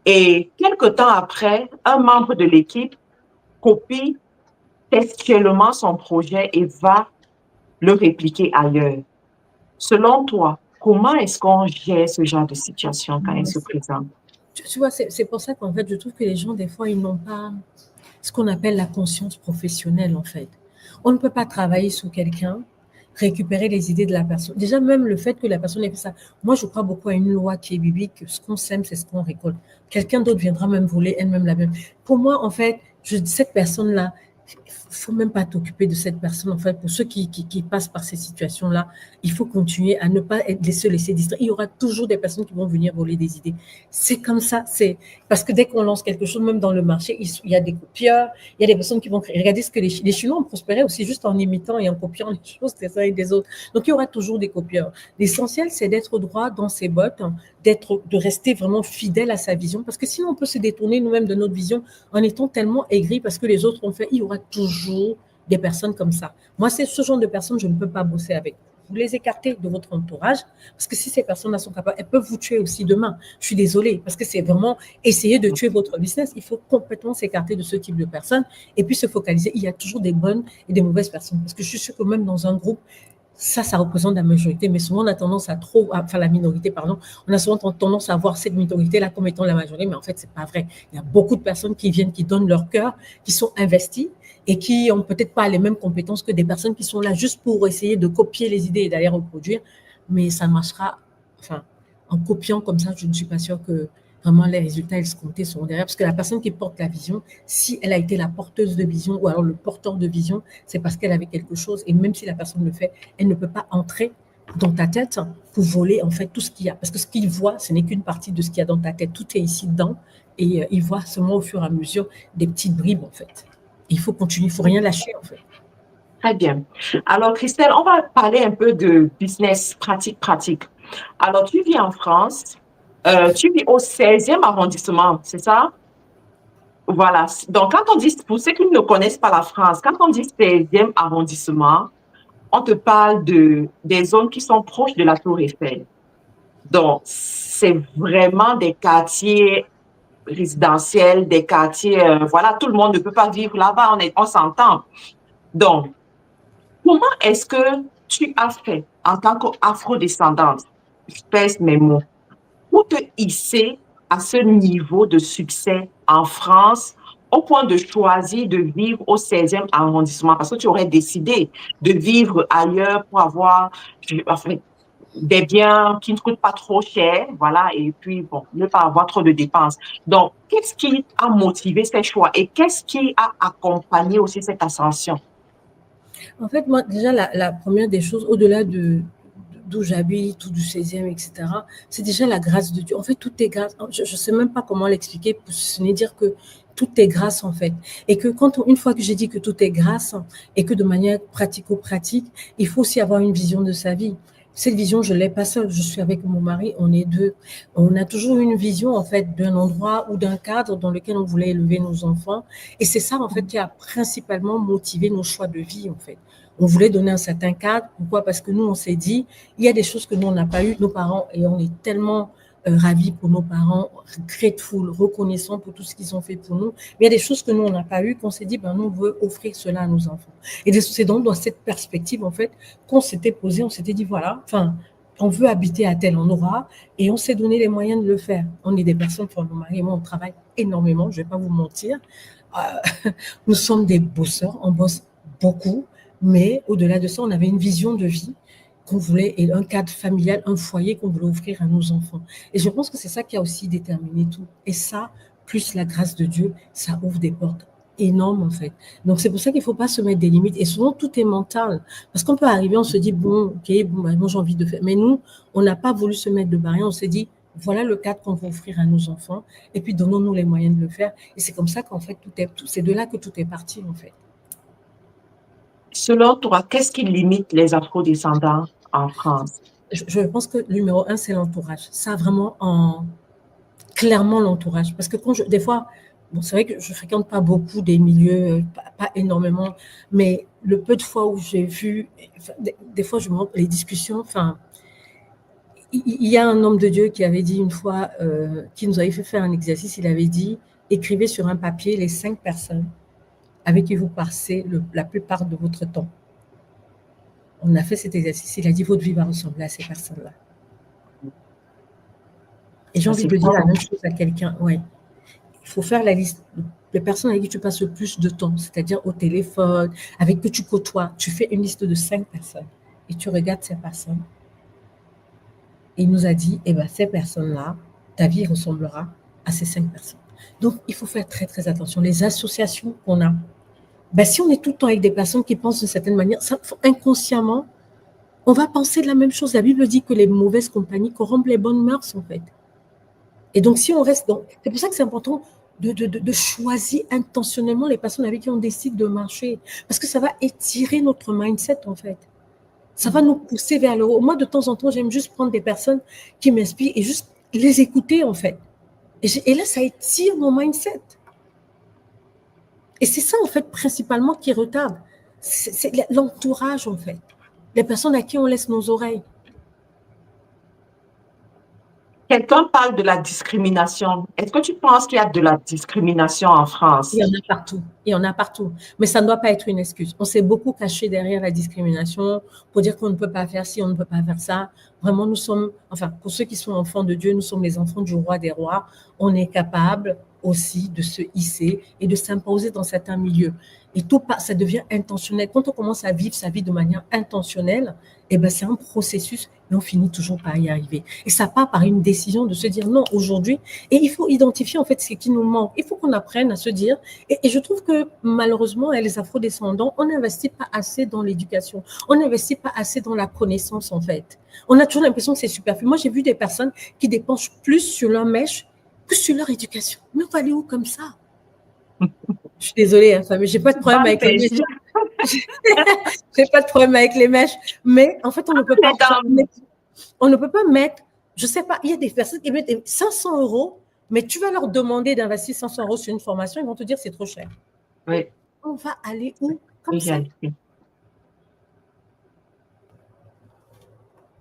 et quelque temps après, un membre de l'équipe copie textuellement son projet et va le répliquer ailleurs. Selon toi, comment est-ce qu'on gère ce genre de situation quand elle se présente? Tu vois, c'est pour ça qu'en fait, je trouve que les gens, des fois, ils n'ont pas ce qu'on appelle la conscience professionnelle, en fait. On ne peut pas travailler sur quelqu'un, récupérer les idées de la personne. Déjà, même le fait que la personne ait fait ça. Moi, je crois beaucoup à une loi qui est biblique, ce qu'on sème, c'est ce qu'on récolte. Quelqu'un d'autre viendra même voler elle-même la même. Pour moi, en fait, cette personne-là, il faut même pas t'occuper de cette personne. En fait, pour ceux qui passent par ces situations-là, il faut continuer à ne pas se laisser distraire. Il y aura toujours des personnes qui vont venir voler des idées. C'est comme ça. C'est parce que dès qu'on lance quelque chose, même dans le marché, il y a des copieurs, il y a des personnes qui vont créer. Regardez ce que les Chinois ont prospéré aussi juste en imitant et en copiant les choses des uns et des autres. Donc, il y aura toujours des copieurs. L'essentiel, c'est d'être droit dans ses bottes, de rester vraiment fidèle à sa vision, parce que sinon, on peut se détourner nous-mêmes de notre vision en étant tellement aigris parce que les autres ont fait. Il y aura toujours des personnes comme ça. Moi, c'est ce genre de personnes, je ne peux pas bosser avec. Vous les écartez de votre entourage, parce que si ces personnes-là sont capables, elles peuvent vous tuer aussi demain. Je suis désolée, parce que c'est vraiment essayer de tuer votre business. Il faut complètement s'écarter de ce type de personnes et puis se focaliser. Il y a toujours des bonnes et des mauvaises personnes, parce que je suis sûre que même dans un groupe, ça représente la majorité, mais souvent on a tendance la minorité, pardon, on a souvent tendance à voir cette minorité-là comme étant la majorité, mais en fait, c'est pas vrai. Il y a beaucoup de personnes qui viennent, qui donnent leur cœur, qui sont investies et qui ont peut-être pas les mêmes compétences que des personnes qui sont là juste pour essayer de copier les idées et d'aller reproduire, mais ça marchera, enfin, en copiant comme ça, je ne suis pas sûre que vraiment les résultats escomptés seront derrière, parce que la personne qui porte la vision, si elle a été la porteuse de vision ou alors le porteur de vision, c'est parce qu'elle avait quelque chose, et même si la personne le fait, elle ne peut pas entrer dans ta tête pour voler en fait tout ce qu'il y a, parce que ce qu'il voit, ce n'est qu'une partie de ce qu'il y a dans ta tête, tout est ici dedans, et il voit seulement au fur et à mesure des petites bribes en fait. Et il faut continuer, il ne faut rien lâcher en fait. Très bien. Alors, Christelle, on va parler un peu de business pratique. Alors, tu vis en France, tu vis au 16e arrondissement, c'est ça? Voilà. Donc, quand on dit, pour ceux qui ne connaissent pas la France, quand on dit 16e arrondissement, on te parle des zones qui sont proches de la Tour Eiffel. Donc, c'est vraiment des quartiers résidentiels, des quartiers, voilà, tout le monde ne peut pas vivre là-bas, on s'entend. Donc, comment est-ce que tu as fait en tant qu'afro-descendante, je pèse mes mots, pour te hisser à ce niveau de succès en France au point de choisir de vivre au 16e arrondissement? Parce que tu aurais décidé de vivre ailleurs pour avoir des biens qui ne coûtent pas trop cher, voilà, et puis, bon, ne pas avoir trop de dépenses. Donc, qu'est-ce qui a motivé ces choix et qu'est-ce qui a accompagné aussi cette ascension? En fait, moi, déjà, la première des choses, au-delà d'où j'habite, ou du 16e, etc., c'est déjà la grâce de Dieu. En fait, tout est grâce. Je ne sais même pas comment l'expliquer, pour ce n'est dire que tout est grâce, en fait. Et que une fois que j'ai dit que tout est grâce, et que de manière pratico-pratique, il faut aussi avoir une vision de sa vie. Cette vision, je ne l'ai pas seule. Je suis avec mon mari, on est deux. On a toujours une vision, en fait, d'un endroit ou d'un cadre dans lequel on voulait élever nos enfants. Et c'est ça, en fait, qui a principalement motivé nos choix de vie, en fait. On voulait donner un certain cadre. Pourquoi? Parce que nous, on s'est dit, il y a des choses que nous, on n'a pas eues, nos parents, et on est tellement ravis pour nos parents, grateful, reconnaissants pour tout ce qu'ils ont fait pour nous. Mais il y a des choses que nous, on n'a pas eues, qu'on s'est dit, ben, nous, on veut offrir cela à nos enfants. Et c'est donc dans cette perspective, en fait, qu'on s'était posé, on s'était dit, voilà, enfin, on veut habiter à tel endroit et on s'est donné les moyens de le faire. On est des personnes, enfin, mon mari et moi, on travaille énormément, je ne vais pas vous mentir. Nous sommes des bosseurs, on bosse beaucoup, mais au-delà de ça, on avait une vision de vie qu'on voulait, et un cadre familial, un foyer qu'on voulait offrir à nos enfants. Et je pense que c'est ça qui a aussi déterminé tout. Et ça, plus la grâce de Dieu, ça ouvre des portes énormes, en fait. Donc, c'est pour ça qu'il ne faut pas se mettre des limites. Et souvent, tout est mental. Parce qu'on peut arriver, on se dit, bon, ok, bon, bah, moi, j'ai envie de faire. Mais nous, on n'a pas voulu se mettre de barrière. On s'est dit, voilà le cadre qu'on va offrir à nos enfants. Et puis, donnons-nous les moyens de le faire. Et c'est comme ça qu'en fait, c'est de là que tout est parti, en fait. Selon toi, qu'est-ce qui limite les afro-descendants en France? Je pense que numéro un, c'est l'entourage. Ça, vraiment, clairement, l'entourage. Parce que des fois, bon, c'est vrai que je ne fréquente pas beaucoup des milieux, pas énormément, mais le peu de fois où j'ai vu, enfin, des fois, je me rends les discussions, enfin, il y a un homme de Dieu qui avait dit une fois, qui nous avait fait faire un exercice, il avait dit, écrivez sur un papier les 5 personnes avec qui vous passez la plupart de votre temps. On a fait cet exercice, il a dit, votre vie va ressembler à ces personnes-là. Et j'ai envie de dire la même chose à quelqu'un, ouais. Il faut faire la liste des personnes avec qui tu passes le plus de temps, c'est-à-dire au téléphone, avec qui tu côtoies. Tu fais une liste de 5 personnes et tu regardes ces personnes. Et il nous a dit, eh ben, ces personnes-là, ta vie ressemblera à ces 5 personnes. Donc, il faut faire très, très attention. Les associations qu'on a, ben, si on est tout le temps avec des personnes qui pensent d'une certaine manière, ça, inconsciemment, on va penser de la même chose. La Bible dit que les mauvaises compagnies corrompent les bonnes mœurs, en fait. Et donc, si on reste dans... C'est pour ça que c'est important de choisir intentionnellement les personnes avec qui on décide de marcher. Parce que ça va étirer notre mindset, en fait. Ça va nous pousser vers le haut. Moi, de temps en temps, j'aime juste prendre des personnes qui m'inspirent et juste les écouter, en fait. Et là, ça étire mon mindset. Et c'est ça, en fait, principalement qui retarde. C'est l'entourage, en fait. Les personnes à qui on laisse nos oreilles. Quelqu'un parle de la discrimination. Est-ce que tu penses qu'il y a de la discrimination en France? Il y en a partout. Il y en a partout. Mais ça ne doit pas être une excuse. On s'est beaucoup caché derrière la discrimination pour dire qu'on ne peut pas faire ci, on ne peut pas faire ça. Vraiment, nous sommes, enfin, pour ceux qui sont enfants de Dieu, nous sommes les enfants du roi des rois. On est capable aussi de se hisser et de s'imposer dans certains milieux. Et tout, ça devient intentionnel. Quand on commence à vivre sa vie de manière intentionnelle, eh ben, c'est un processus, mais on finit toujours par y arriver. Et ça part par une décision de se dire non, aujourd'hui, et il faut identifier en fait ce qui nous manque. Il faut qu'on apprenne à se dire, et je trouve que malheureusement, les afro-descendants, on n'investit pas assez dans l'éducation, on n'investit pas assez dans la connaissance en fait. On a toujours l'impression que c'est superflu. Moi, j'ai vu des personnes qui dépensent plus sur leur mèche que sur leur éducation. Mais on va aller où comme ça? Je suis désolée, hein, mais j'ai pas de problème avec les mèches. J'ai pas de problème avec les mèches, mais en fait, on ne peut pas mettre, je sais pas, il y a des personnes qui mettent 500 €, mais tu vas leur demander d'investir 500 € sur une formation, ils vont te dire c'est trop cher. Oui. On va aller où comme ça?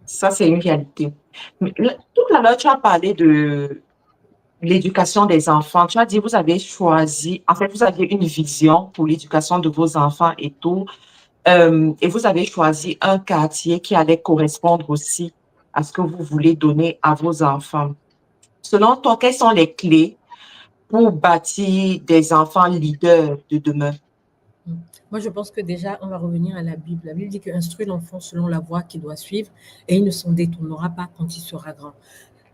Ça, c'est une réalité. Mais tout à l'heure, tu as parlé de l'éducation des enfants. Tu as dit, vous avez choisi, en fait, vous aviez une vision pour l'éducation de vos enfants et tout. Et vous avez choisi un quartier qui allait correspondre aussi à ce que vous voulez donner à vos enfants. Selon toi, quelles sont les clés pour bâtir des enfants leaders de demain? Moi, je pense que déjà, on va revenir à la Bible. La Bible dit que instruit l'enfant selon la voie qu'il doit suivre et il ne s'en détournera pas quand il sera grand.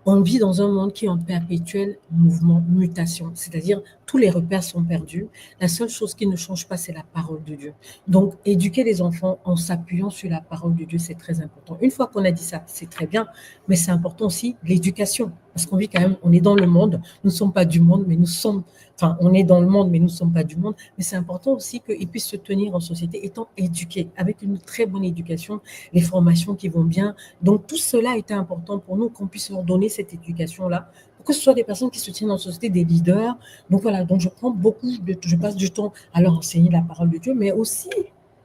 On vit dans un monde qui est en perpétuel mouvement, mutation, c'est-à-dire tous les repères sont perdus. La seule chose qui ne change pas, c'est la parole de Dieu. Donc, éduquer les enfants en s'appuyant sur la parole de Dieu, c'est très important. Une fois qu'on a dit ça, c'est très bien, mais c'est important aussi l'éducation, parce qu'on vit quand même, on est dans le monde, nous ne sommes pas du monde, mais nous sommes, enfin, on est dans le monde, mais nous ne sommes pas du monde, mais c'est important aussi qu'ils puissent se tenir en société étant éduqués, avec une très bonne éducation, les formations qui vont bien. Donc, tout cela était important pour nous, qu'on puisse leur donner cette éducation-là, pour que ce soit des personnes qui se tiennent en société, des leaders. Donc, voilà, donc je passe du temps à leur enseigner la parole de Dieu, mais aussi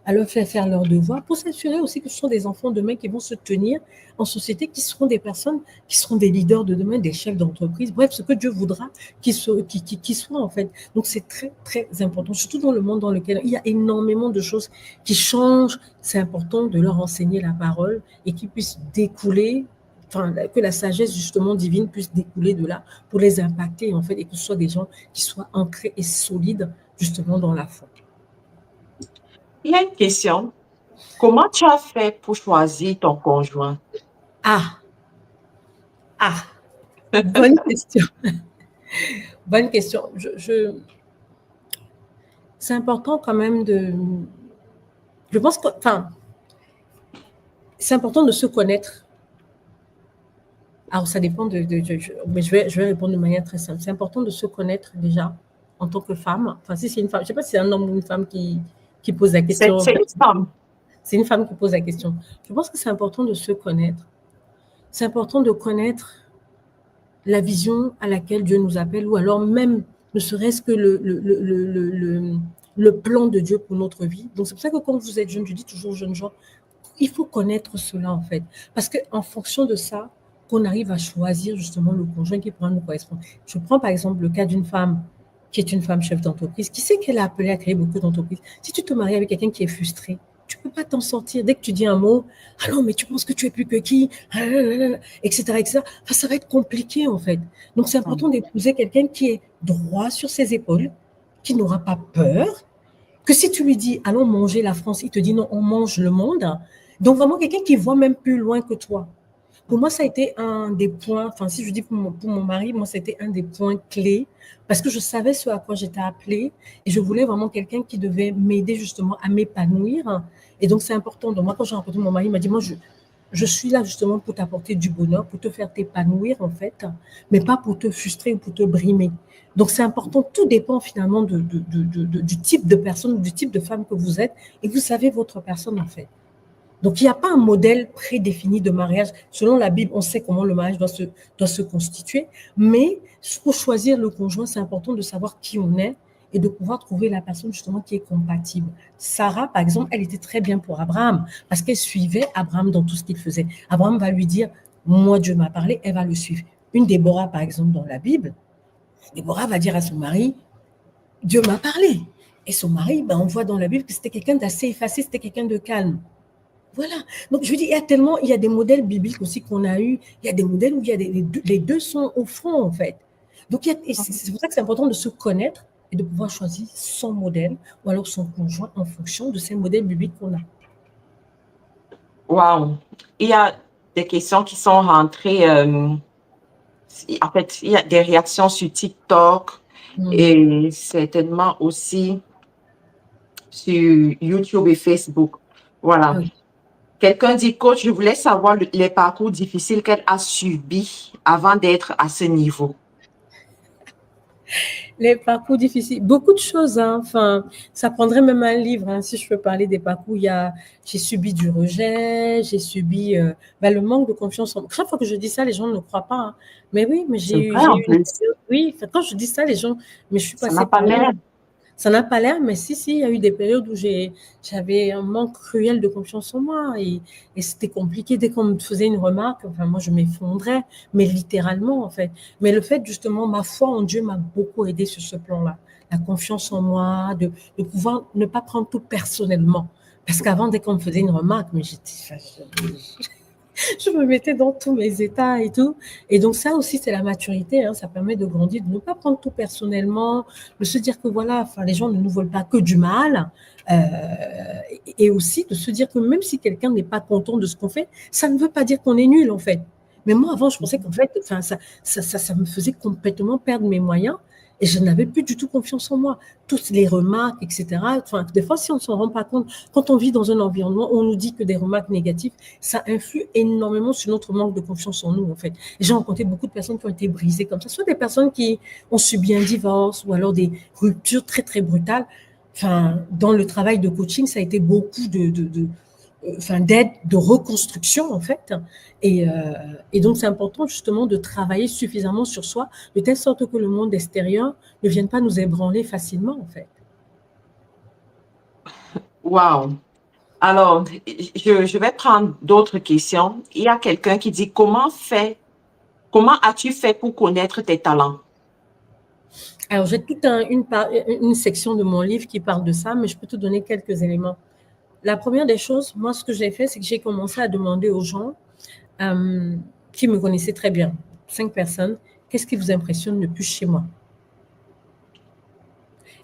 à leur faire leurs devoirs, pour s'assurer aussi que ce sont des enfants demain qui vont se tenir en société, qui seront des personnes, qui seront des leaders de demain, des chefs d'entreprise, bref, ce que Dieu voudra qu'ils soient en fait. Donc c'est très, très important, surtout dans le monde dans lequel il y a énormément de choses qui changent. C'est important de leur enseigner la parole et qu'ils puissent découler, enfin, que la sagesse justement divine puisse découler de là pour les impacter en fait, et que ce soit des gens qui soient ancrés et solides justement dans la foi. Il y a une question. Comment tu as fait pour choisir ton conjoint? Ah, bonne question. Bonne question. C'est important quand même je pense que, enfin, c'est important de se connaître. Alors, ça dépend mais je vais répondre de manière très simple. C'est important de se connaître déjà en tant que femme. Enfin, si c'est une femme, je ne sais pas si c'est un homme ou une femme qui pose la question. C'est une femme. C'est une femme qui pose la question. Je pense que c'est important de se connaître. C'est important de connaître la vision à laquelle Dieu nous appelle, ou alors même, ne serait-ce que le plan de Dieu pour notre vie. Donc, c'est pour ça que quand vous êtes jeune, je dis toujours aux jeunes gens, il faut connaître cela, en fait. Parce qu'en fonction de ça, qu'on arrive à choisir justement le conjoint qui pourra nous correspondre. Je prends par exemple le cas d'une femme qui est une femme chef d'entreprise, qui sait qu'elle a appelé à créer beaucoup d'entreprises. Si tu te maries avec quelqu'un qui est frustré, tu ne peux pas t'en sortir. Dès que tu dis un mot, ah non, mais tu penses que tu es plus que qui, etc., etc. Enfin, ça va être compliqué, en fait. Donc, c'est important d'épouser quelqu'un qui est droit sur ses épaules, qui n'aura pas peur, que si tu lui dis, allons manger la France, il te dit non, on mange le monde. Donc, vraiment quelqu'un qui voit même plus loin que toi. Pour moi, ça a été un des points, enfin, si je dis pour mon mari, moi, c'était un des points clés parce que je savais ce à quoi j'étais appelée et je voulais vraiment quelqu'un qui devait m'aider justement à m'épanouir. Et donc, c'est important. Donc, moi, quand j'ai rencontré mon mari, il m'a dit, moi, je suis là justement pour t'apporter du bonheur, pour te faire t'épanouir, en fait, mais pas pour te frustrer ou pour te brimer. Donc, c'est important. Tout dépend finalement du type de personne, du type de femme que vous êtes et vous savez votre personne, en fait. Donc, il n'y a pas un modèle prédéfini de mariage. Selon la Bible, on sait comment le mariage doit se constituer. Mais pour choisir le conjoint, c'est important de savoir qui on est et de pouvoir trouver la personne justement qui est compatible. Sarah, par exemple, elle était très bien pour Abraham parce qu'elle suivait Abraham dans tout ce qu'il faisait. Abraham va lui dire, moi, Dieu m'a parlé, elle va le suivre. Une Déborah, par exemple, dans la Bible, Déborah va dire à son mari, Dieu m'a parlé. Et son mari, on voit dans la Bible que c'était quelqu'un d'assez effacé, c'était quelqu'un de calme. Voilà. Donc, je veux dire, il y a des modèles bibliques aussi qu'on a eu. Il y a des modèles où les deux sont au front, en fait. Donc, c'est pour ça que c'est important de se connaître et de pouvoir choisir son modèle ou alors son conjoint en fonction de ces modèles bibliques qu'on a. Wow. Il y a des questions qui sont rentrées. En fait, il y a des réactions sur TikTok et certainement aussi sur YouTube et Facebook. Voilà. Oui. Quelqu'un dit, coach, je voulais savoir les parcours difficiles qu'elle a subis avant d'être à ce niveau. Les parcours difficiles, beaucoup de choses. Hein. Enfin, ça prendrait même un livre. Hein, si je peux parler des parcours, j'ai subi du rejet, j'ai subi le manque de confiance en moi. Chaque fois que je dis ça, les gens ne croient pas. Hein. Mais oui, mais j'ai eu une... Oui, quand je dis ça, les gens, mais je suis passée par là. Ça n'a pas l'air, mais si, il y a eu des périodes où j'avais un manque cruel de confiance en moi et c'était compliqué. Dès qu'on me faisait une remarque, enfin, moi, je m'effondrais, mais littéralement, en fait. Mais le fait, justement, ma foi en Dieu m'a beaucoup aidé sur ce plan-là. La confiance en moi, de pouvoir ne pas prendre tout personnellement. Parce qu'avant, dès qu'on me faisait une remarque, mais je me mettais dans tous mes états et tout. Et donc, ça aussi, c'est la maturité. Hein, ça permet de grandir, de ne pas prendre tout personnellement, de se dire que voilà, enfin, les gens ne nous veulent pas que du mal. Et aussi de se dire que même si quelqu'un n'est pas content de ce qu'on fait, ça ne veut pas dire qu'on est nul, en fait. Mais moi, avant, je pensais qu'en fait, enfin, ça me faisait complètement perdre mes moyens. Et je n'avais plus du tout confiance en moi. Toutes les remarques, etc. Enfin, des fois, si on ne s'en rend pas compte, quand on vit dans un environnement où on nous dit que des remarques négatives, ça influe énormément sur notre manque de confiance en nous, en fait. J'ai rencontré beaucoup de personnes qui ont été brisées comme ça, soit des personnes qui ont subi un divorce ou alors des ruptures très, très brutales. Enfin, dans le travail de coaching, ça a été beaucoup d'aide, de reconstruction, en fait. Et donc, c'est important, justement, de travailler suffisamment sur soi, de telle sorte que le monde extérieur ne vienne pas nous ébranler facilement, en fait. Wow. Alors, je vais prendre d'autres questions. Il y a quelqu'un qui dit, comment as-tu fait pour connaître tes talents? Alors, j'ai toute une section de mon livre qui parle de ça, mais je peux te donner quelques éléments. La première des choses, moi, ce que j'ai fait, c'est que j'ai commencé à demander aux gens qui me connaissaient très bien, 5 personnes, qu'est-ce qui vous impressionne le plus chez moi?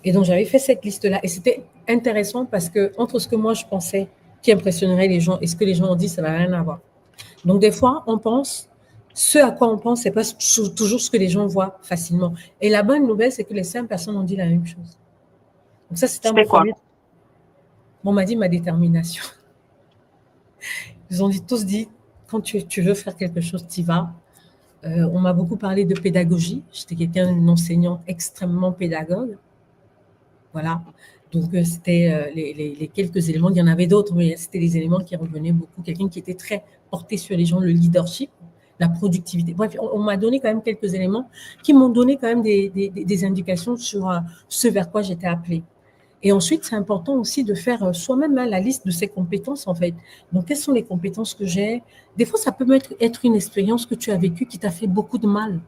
Et donc, j'avais fait cette liste-là. Et c'était intéressant parce que entre ce que moi, je pensais qui impressionnerait les gens et ce que les gens ont dit, ça n'a rien à voir. Donc, des fois, on pense, ce à quoi on pense, ce n'est pas toujours ce que les gens voient facilement. Et la bonne nouvelle, c'est que les 5 personnes ont dit la même chose. Donc, ça, c'était mon C'était quoi? premier. On m'a dit ma détermination. Ils ont tous dit, quand tu veux faire quelque chose, tu y vas. On m'a beaucoup parlé de pédagogie. J'étais une enseignante extrêmement pédagogue. Voilà. Donc, c'était les quelques éléments. Il y en avait d'autres, mais c'était les éléments qui revenaient beaucoup. Quelqu'un qui était très porté sur les gens, le leadership, la productivité. Bref, on m'a donné quand même quelques éléments qui m'ont donné quand même des indications sur ce vers quoi j'étais appelée. Et ensuite, c'est important aussi de faire soi-même la liste de ses compétences, en fait. Donc, quelles sont les compétences que j'ai? Des fois, ça peut être une expérience que tu as vécue qui t'a fait beaucoup de mal.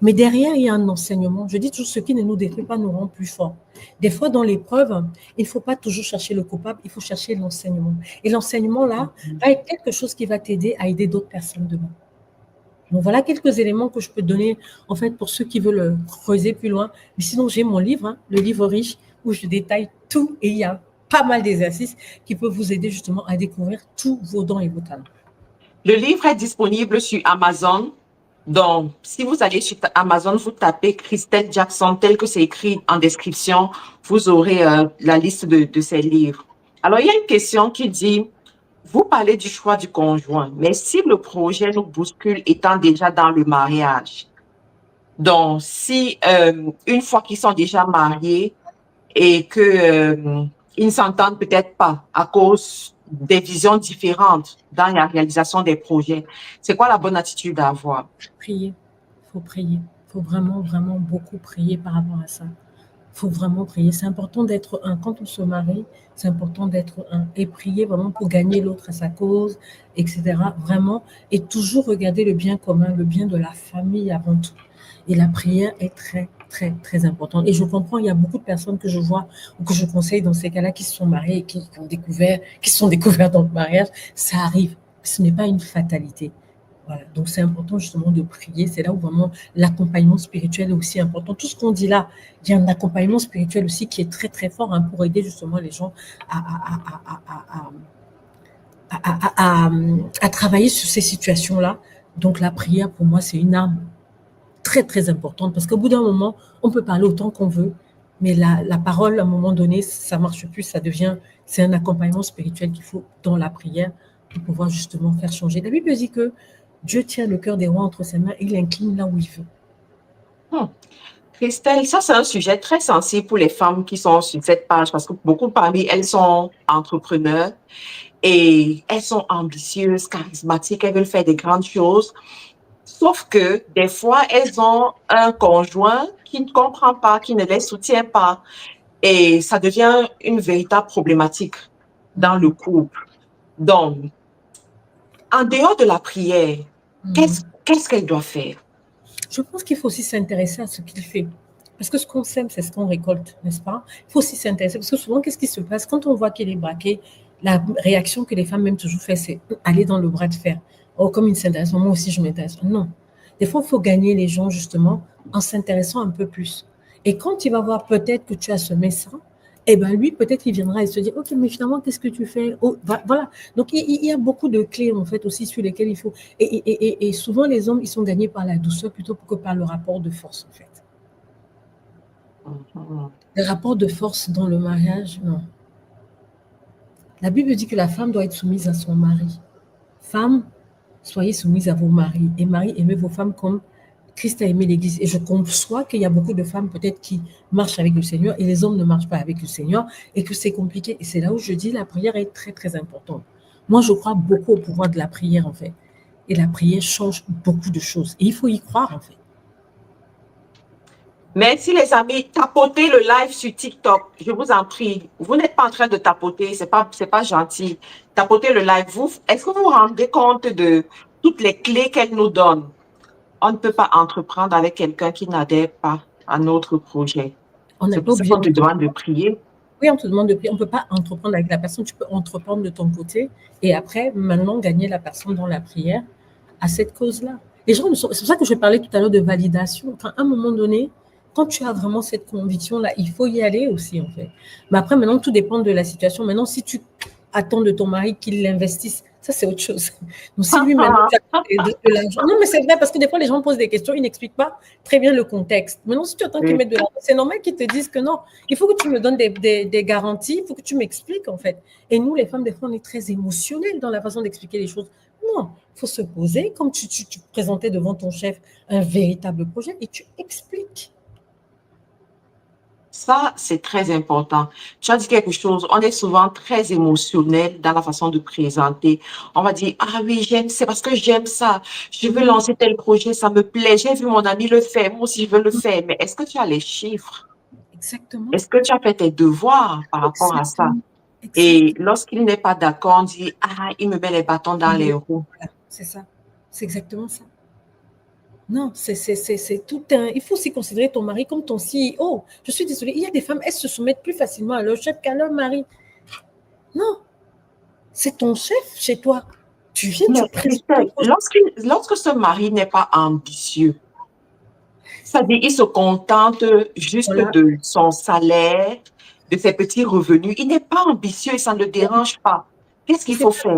Mais derrière, il y a un enseignement. Je dis toujours, ce qui ne nous détruit pas nous rend plus forts. Des fois, dans l'épreuve, il ne faut pas toujours chercher le coupable, il faut chercher l'enseignement. Et l'enseignement, là, va être quelque chose qui va t'aider à aider d'autres personnes demain. Donc, voilà quelques éléments que je peux donner, en fait, pour ceux qui veulent creuser plus loin. Mais sinon, j'ai mon livre, hein, le livre riche, où je détaille tout et il y a pas mal d'exercices qui peuvent vous aider justement à découvrir tous vos dons et vos talents. Le livre est disponible sur Amazon. Donc, si vous allez sur Amazon, vous tapez Christelle Jackson, tel que c'est écrit en description, vous aurez la liste de ces livres. Alors, il y a une question qui dit, vous parlez du choix du conjoint, mais si le projet nous bouscule étant déjà dans le mariage, donc si une fois qu'ils sont déjà mariés et que ils ne s'entendent peut-être pas à cause des visions différentes dans la réalisation des projets, c'est quoi la bonne attitude à avoir? Prier, il faut prier. Il faut vraiment, vraiment beaucoup prier par rapport à ça. Il faut vraiment prier. C'est important d'être un. Quand on se marie, c'est important d'être un. Et prier vraiment pour gagner l'autre à sa cause, etc. Vraiment. Et toujours regarder le bien commun, le bien de la famille avant tout. Et la prière est très, très, très importante. Et je comprends, il y a beaucoup de personnes que je vois ou que je conseille dans ces cas-là qui se sont mariées et qui se sont découverts dans le mariage. Ça arrive. Ce n'est pas une fatalité. Voilà. Donc, c'est important justement de prier. C'est là où vraiment l'accompagnement spirituel est aussi important. Tout ce qu'on dit là, il y a un accompagnement spirituel aussi qui est très, très fort hein, pour aider justement les gens à travailler sur ces situations-là. Donc, la prière, pour moi, c'est une arme très, très importante parce qu'au bout d'un moment, on peut parler autant qu'on veut, mais la parole, à un moment donné, ça ne marche plus. C'est un accompagnement spirituel qu'il faut dans la prière pour pouvoir justement faire changer. La Bible dit que Dieu tient le cœur des rois entre ses mains et il l'incline là où il veut. Christelle, ça c'est un sujet très sensible pour les femmes qui sont sur cette page parce que beaucoup parmi elles sont entrepreneurs et elles sont ambitieuses, charismatiques, elles veulent faire des grandes choses. Sauf que des fois, elles ont un conjoint qui ne comprend pas, qui ne les soutient pas et ça devient une véritable problématique dans le couple. Donc, en dehors de la prière, qu'est-ce qu'elle doit faire? Je pense qu'il faut aussi s'intéresser à ce qu'il fait. Parce que ce qu'on sème, c'est ce qu'on récolte, n'est-ce pas? Il faut aussi s'intéresser. Parce que souvent, qu'est-ce qui se passe? Quand on voit qu'il est braqué, la réaction que les femmes même toujours font, c'est aller dans le bras de fer. Oh, comme il s'intéresse, moi aussi je m'intéresse. Non. Des fois, il faut gagner les gens justement en s'intéressant un peu plus. Et quand il va voir peut-être que tu as semé ça, eh bien lui, peut-être il viendra et se dire, ok, mais finalement, qu'est-ce que tu fais? Oh, voilà. Donc, il y a beaucoup de clés, en fait, aussi sur lesquelles il faut. Et souvent, les hommes, ils sont gagnés par la douceur plutôt que par le rapport de force, en fait. Le rapport de force dans le mariage, non. La Bible dit que la femme doit être soumise à son mari. Femmes, soyez soumises à vos maris. Et maris, aimez vos femmes comme Christ a aimé l'Église. Et je conçois qu'il y a beaucoup de femmes peut-être qui marchent avec le Seigneur et les hommes ne marchent pas avec le Seigneur et que c'est compliqué. Et c'est là où je dis la prière est très, très importante. Moi, je crois beaucoup au pouvoir de la prière, en fait. Et la prière change beaucoup de choses. Et il faut y croire, en fait. Merci les amis, tapotez le live sur TikTok, je vous en prie. Vous n'êtes pas en train de tapoter, c'est pas gentil. Tapotez le live. Est-ce que vous vous rendez compte de toutes les clés qu'elle nous donne? On ne peut pas entreprendre avec quelqu'un qui n'adhère pas à notre projet. On n'est C'est pas pour ça obligé qu'on te demande de prier. Oui, on te demande de prier. On ne peut pas entreprendre avec la personne. Tu peux entreprendre de ton côté et après, maintenant, gagner la personne dans la prière à cette cause-là. Les gens, c'est pour ça que je parlais tout à l'heure de validation. Enfin, à un moment donné, quand tu as vraiment cette conviction-là, il faut y aller aussi, en fait. Mais après, maintenant, tout dépend de la situation. Maintenant, si tu attends de ton mari qu'il l'investisse, ça, c'est autre chose. Donc, si lui, maintenant, tu as de l'argent. Non, mais c'est vrai, parce que des fois, les gens posent des questions, ils n'expliquent pas très bien le contexte. Maintenant, si tu attends qu'ils mettent de l'argent, c'est normal qu'ils te disent que non. Il faut que tu me donnes des garanties, il faut que tu m'expliques, en fait. Et nous, les femmes, des fois, on est très émotionnelles dans la façon d'expliquer les choses. Non, il faut se poser, comme tu présentais devant ton chef un véritable projet et tu expliques. Ça, c'est très important. Tu as dit quelque chose, on est souvent très émotionnel dans la façon de présenter. On va dire, ah oui, c'est parce que j'aime ça. Je veux lancer tel projet, ça me plaît. J'ai vu mon ami le faire, moi aussi je veux le faire. Mais est-ce que tu as les chiffres? Exactement. Est-ce que tu as fait tes devoirs par rapport à ça? Et lorsqu'il n'est pas d'accord, on dit, ah, il me met les bâtons dans les roues. Voilà, c'est ça. C'est exactement ça. Non, c'est tout un... Il faut aussi considérer ton mari comme ton CEO. Je suis désolée, il y a des femmes, elles se soumettent plus facilement à leur chef qu'à leur mari. Non, c'est ton chef chez toi. Tu viens, tu présentes ton projet. Lorsque ce mari n'est pas ambitieux, c'est-à-dire il se contente juste de son salaire, de ses petits revenus, il n'est pas ambitieux et ça ne le dérange pas. Qu'est-ce qu'il faut faire?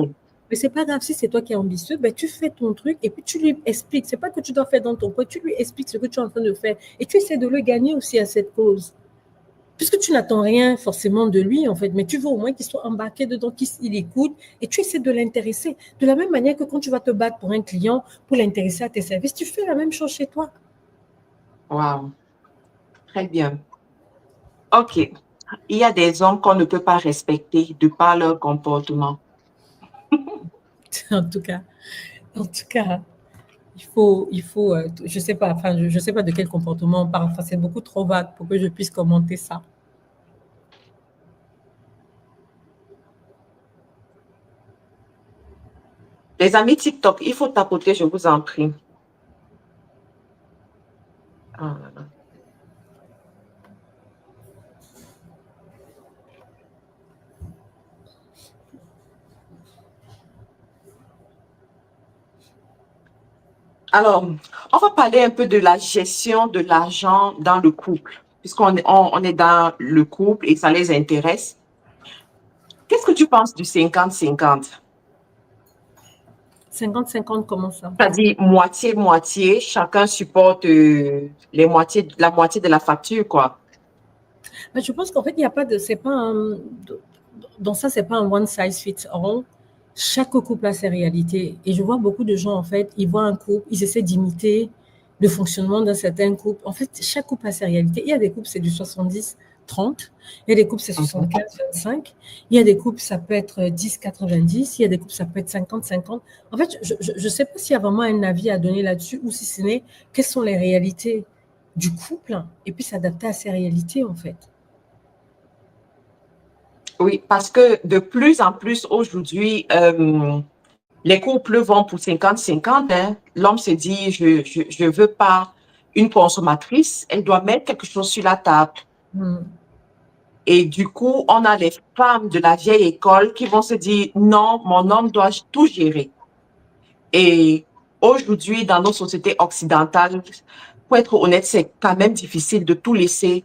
Mais c'est pas grave, si c'est toi qui es ambitieux, ben tu fais ton truc et puis tu lui expliques. C'est pas que tu dois faire dans ton coin, tu lui expliques ce que tu es en train de faire et tu essaies de le gagner aussi à cette cause. Puisque tu n'attends rien forcément de lui, en fait, mais tu veux au moins qu'il soit embarqué dedans, qu'il écoute et tu essaies de l'intéresser. De la même manière que quand tu vas te battre pour un client, pour l'intéresser à tes services, tu fais la même chose chez toi. Wow. Très bien. OK. Il y a des hommes qu'on ne peut pas respecter de par leur comportement. En tout cas, il faut, je sais pas, enfin, je sais pas de quel comportement on parle. Enfin, c'est beaucoup trop vague pour que je puisse commenter ça. Les amis TikTok, il faut tapoter, je vous en prie. Ah. Alors, on va parler un peu de la gestion de l'argent dans le couple, puisqu'on on est dans le couple et ça les intéresse. Qu'est-ce que tu penses du 50-50? 50-50, comment ça? C'est-à-dire moitié-moitié, chacun supporte la moitié de la facture, quoi. Mais je pense qu'en fait, il n'y a pas de, c'est pas un, dans ça, c'est pas un one size fits all. Chaque couple a ses réalités. Et je vois beaucoup de gens, en fait, ils voient un couple, ils essaient d'imiter le fonctionnement d'un certain couple. En fait, chaque couple a ses réalités. Il y a des couples, c'est du 70-30. Il y a des couples, c'est 75-25. Il y a des couples, ça peut être 10-90. Il y a des couples, ça peut être 50-50. En fait, je ne sais pas s'il y a vraiment un avis à donner là-dessus ou si ce n'est quelles sont les réalités du couple et puis s'adapter à ces réalités, en fait. Oui, parce que de plus en plus aujourd'hui, les couples vont pour 50-50. Hein. L'homme se dit, je veux pas une consommatrice, elle doit mettre quelque chose sur la table. Et du coup, on a les femmes de la vieille école qui vont se dire, non, mon homme doit tout gérer. Et aujourd'hui, dans nos sociétés occidentales, pour être honnête, c'est quand même difficile de tout laisser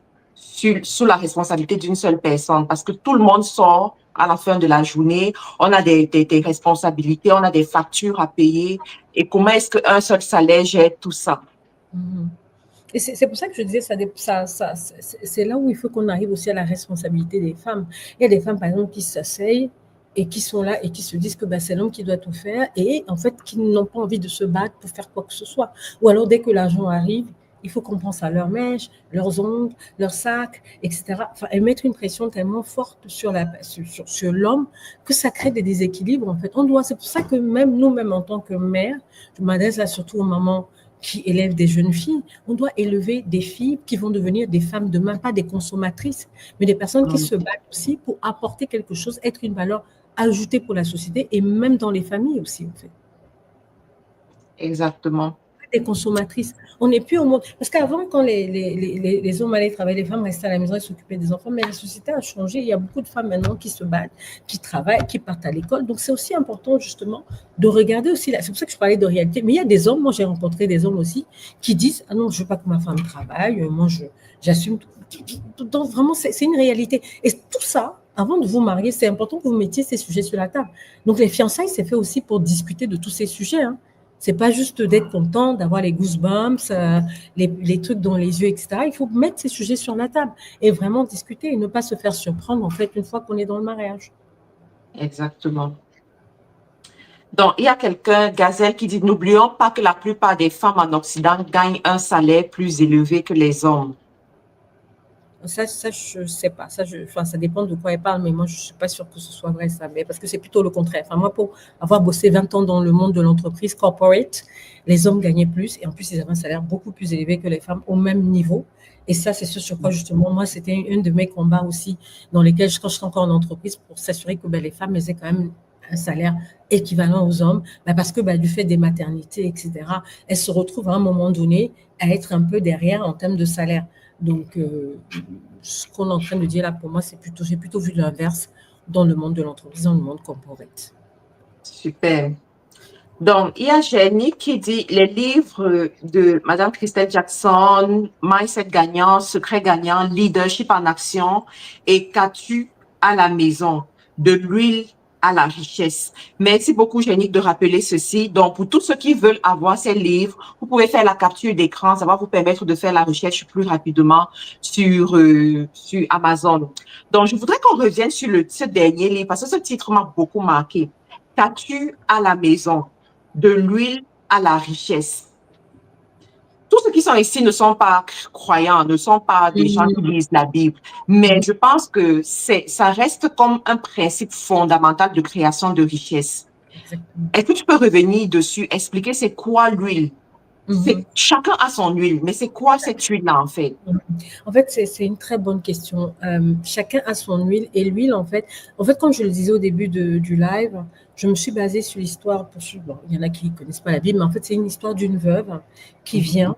sous la responsabilité d'une seule personne parce que tout le monde sort à la fin de la journée. On a des responsabilités, on a des factures à payer. Et comment est-ce qu'un seul salaire gère tout ça? Et c'est pour ça que je disais, c'est là où il faut qu'on arrive aussi à la responsabilité des femmes. Il y a des femmes, par exemple, qui s'asseyent et qui sont là et qui se disent que ben, c'est l'homme qui doit tout faire et en fait, qui n'ont pas envie de se battre pour faire quoi que ce soit. Ou alors, dès que l'argent arrive, il faut qu'on pense à leurs mèches, leurs ongles, leurs sacs, etc. Enfin, elles mettent une pression tellement forte sur l'homme que ça crée des déséquilibres, en fait. C'est pour ça que même nous-mêmes, en tant que mère, je m'adresse là surtout aux mamans qui élèvent des jeunes filles. On doit élever des filles qui vont devenir des femmes demain, pas des consommatrices, mais des personnes qui se battent aussi pour apporter quelque chose, être une valeur ajoutée pour la société et même dans les familles aussi, en fait. Exactement. Des consommatrices. On n'est plus au monde. Parce qu'avant, quand les hommes allaient travailler, les femmes restaient à la maison et s'occupaient des enfants, mais la société a changé. Il y a beaucoup de femmes maintenant qui se battent, qui travaillent, qui partent à l'école. Donc, c'est aussi important, justement, de regarder aussi. C'est pour ça que je parlais de réalité. Mais il y a des hommes, moi, j'ai rencontré des hommes aussi, qui disent: ah non, je ne veux pas que ma femme travaille, moi, j'assume. Donc, vraiment, c'est une réalité. Et tout ça, avant de vous marier, c'est important que vous mettiez ces sujets sur la table. Donc, les fiançailles, c'est fait aussi pour discuter de tous ces sujets, hein. C'est pas juste d'être content, d'avoir les goosebumps, les trucs dans les yeux, etc. Il faut mettre ces sujets sur la table et vraiment discuter et ne pas se faire surprendre, en fait, une fois qu'on est dans le mariage. Exactement. Donc, il y a quelqu'un, Gazelle, qui dit: n'oublions pas que la plupart des femmes en Occident gagnent un salaire plus élevé que les hommes. Ça, je ne sais pas. Ça dépend de quoi elle parle, mais moi, je ne suis pas sûre que ce soit vrai, ça. Mais parce que c'est plutôt le contraire. Enfin, moi, pour avoir bossé 20 ans dans le monde de l'entreprise corporate, les hommes gagnaient plus et en plus, ils avaient un salaire beaucoup plus élevé que les femmes au même niveau. Et ça, c'est ce sur quoi, justement, moi, c'était un de mes combats aussi, dans lesquels, quand je suis encore en entreprise, pour s'assurer que les femmes aient quand même un salaire équivalent aux hommes, parce que du fait des maternités, etc., elles se retrouvent à un moment donné à être un peu derrière en termes de salaire. Donc, ce qu'on est en train de dire là, pour moi, j'ai plutôt vu l'inverse dans le monde de l'entreprise, dans le monde corporate. Super. Donc, il y a Jenny qui dit: les livres de Madame Christelle Jackson, Mindset gagnant, Secret gagnant, Leadership en action et Qu'as-tu à la maison, de l'huile à la richesse. Merci beaucoup, Jenny, de rappeler ceci. Donc, pour tous ceux qui veulent avoir ces livres, vous pouvez faire la capture d'écran. Ça va vous permettre de faire la recherche plus rapidement sur Amazon. Donc, je voudrais qu'on revienne sur ce dernier livre parce que ce titre m'a beaucoup marqué. Qu'as-tu à la maison, de l'huile à la richesse. Tous ceux qui sont ici ne sont pas croyants, ne sont pas des gens qui lisent la Bible, mais je pense que ça reste comme un principe fondamental de création de richesse. Est-ce que tu peux revenir dessus, expliquer c'est quoi l'huile? Chacun a son huile, mais c'est quoi cette huile-là en fait? En fait, c'est une très bonne question. Chacun a son huile et l'huile, en fait, comme je le disais au début du live, je me suis basée sur l'histoire. Bon, il y en a qui ne connaissent pas la Bible, mais en fait, c'est une histoire d'une veuve qui vient.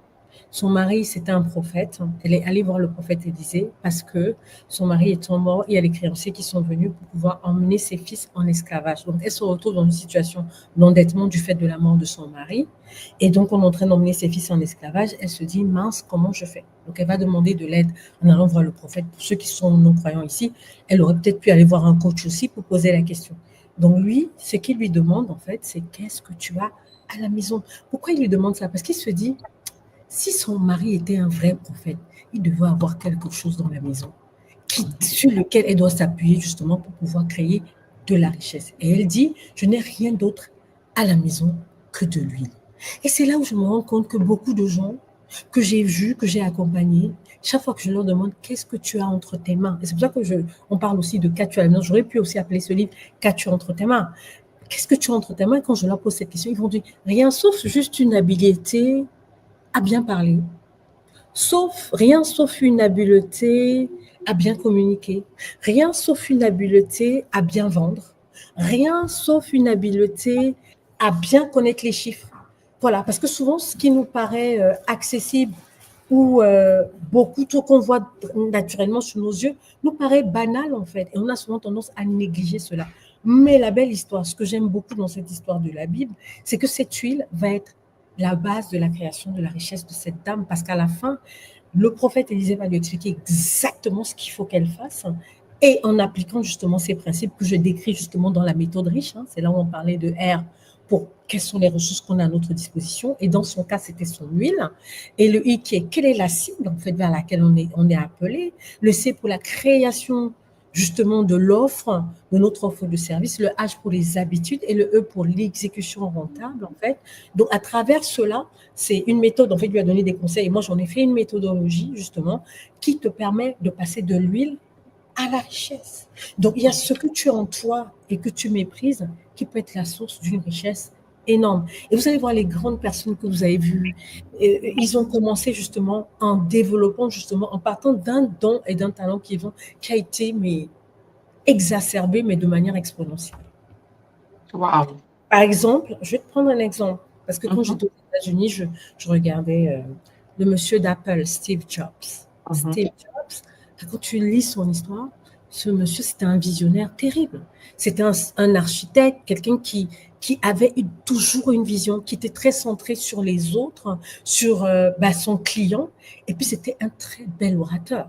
Son mari, c'était un prophète. Elle est allée voir le prophète Élisée parce que son mari étant mort, il y a les créanciers qui sont venus pour pouvoir emmener ses fils en esclavage. Donc, elle se retrouve dans une situation d'endettement du fait de la mort de son mari. Et donc, on est en train d'emmener ses fils en esclavage. Elle se dit: mince, comment je fais? Donc, elle va demander de l'aide en allant voir le prophète. Pour ceux qui sont non-croyants ici, elle aurait peut-être pu aller voir un coach aussi pour poser la question. Donc, lui, ce qu'il lui demande, en fait, c'est: qu'est-ce que tu as à la maison? Pourquoi il lui demande ça? Parce qu'il se dit: si son mari était un vrai prophète, il devait avoir quelque chose dans la maison sur lequel elle doit s'appuyer justement pour pouvoir créer de la richesse. Et elle dit: je n'ai rien d'autre à la maison que de l'huile. Et c'est là où je me rends compte que beaucoup de gens que j'ai vus, que j'ai accompagnés, chaque fois que je leur demande: qu'est-ce que tu as entre tes mains? Et c'est pour ça que on parle aussi de qu'as-tu à la maison. J'aurais pu aussi appeler ce livre Qu'as-tu entre tes mains? Qu'est-ce que tu as entre tes mains? Quand je leur pose cette question, ils vont dire: rien, sauf juste une habileté à bien parler, rien sauf une habileté à bien communiquer, rien sauf une habileté à bien vendre, rien sauf une habileté à bien connaître les chiffres. Voilà, parce que souvent, ce qui nous paraît accessible ou beaucoup trop qu'on voit naturellement sous nos yeux nous paraît banal en fait, et on a souvent tendance à négliger cela. Mais la belle histoire, ce que j'aime beaucoup dans cette histoire de la Bible, c'est que cette huile va être la base de la création de la richesse de cette dame, parce qu'à la fin, le prophète Élisée va lui expliquer exactement ce qu'il faut qu'elle fasse, et en appliquant justement ces principes que je décris justement dans la méthode riche, c'est là où on parlait de R pour quelles sont les ressources qu'on a à notre disposition, et dans son cas, c'était son huile, et le I qui est quelle est la cible en fait vers laquelle on est appelé, le C pour la création justement de l'offre, de notre offre de service, le H pour les habitudes et le E pour l'exécution rentable, en fait. Donc, à travers cela, c'est une méthode, en fait, lui a donné des conseils. Et moi, j'en ai fait une méthodologie, justement, qui te permet de passer de l'huile à la richesse. Donc, il y a ce que tu as en toi et que tu méprises qui peut être la source d'une richesse énorme. Et vous allez voir les grandes personnes que vous avez vues, ils ont commencé justement en développant, justement, en partant d'un don et d'un talent qui a été mais, exacerbé, mais de manière exponentielle. Wow. Par exemple, je vais te prendre un exemple, parce que quand Mhm, j'étais aux États-Unis, je regardais le monsieur d'Apple, Steve Jobs. mhm. Steve Jobs, quand tu lis son histoire, ce monsieur, c'était un visionnaire terrible. C'était un architecte, quelqu'un qui avait toujours une vision, qui était très centré sur les autres, sur son client, et puis c'était un très bel orateur.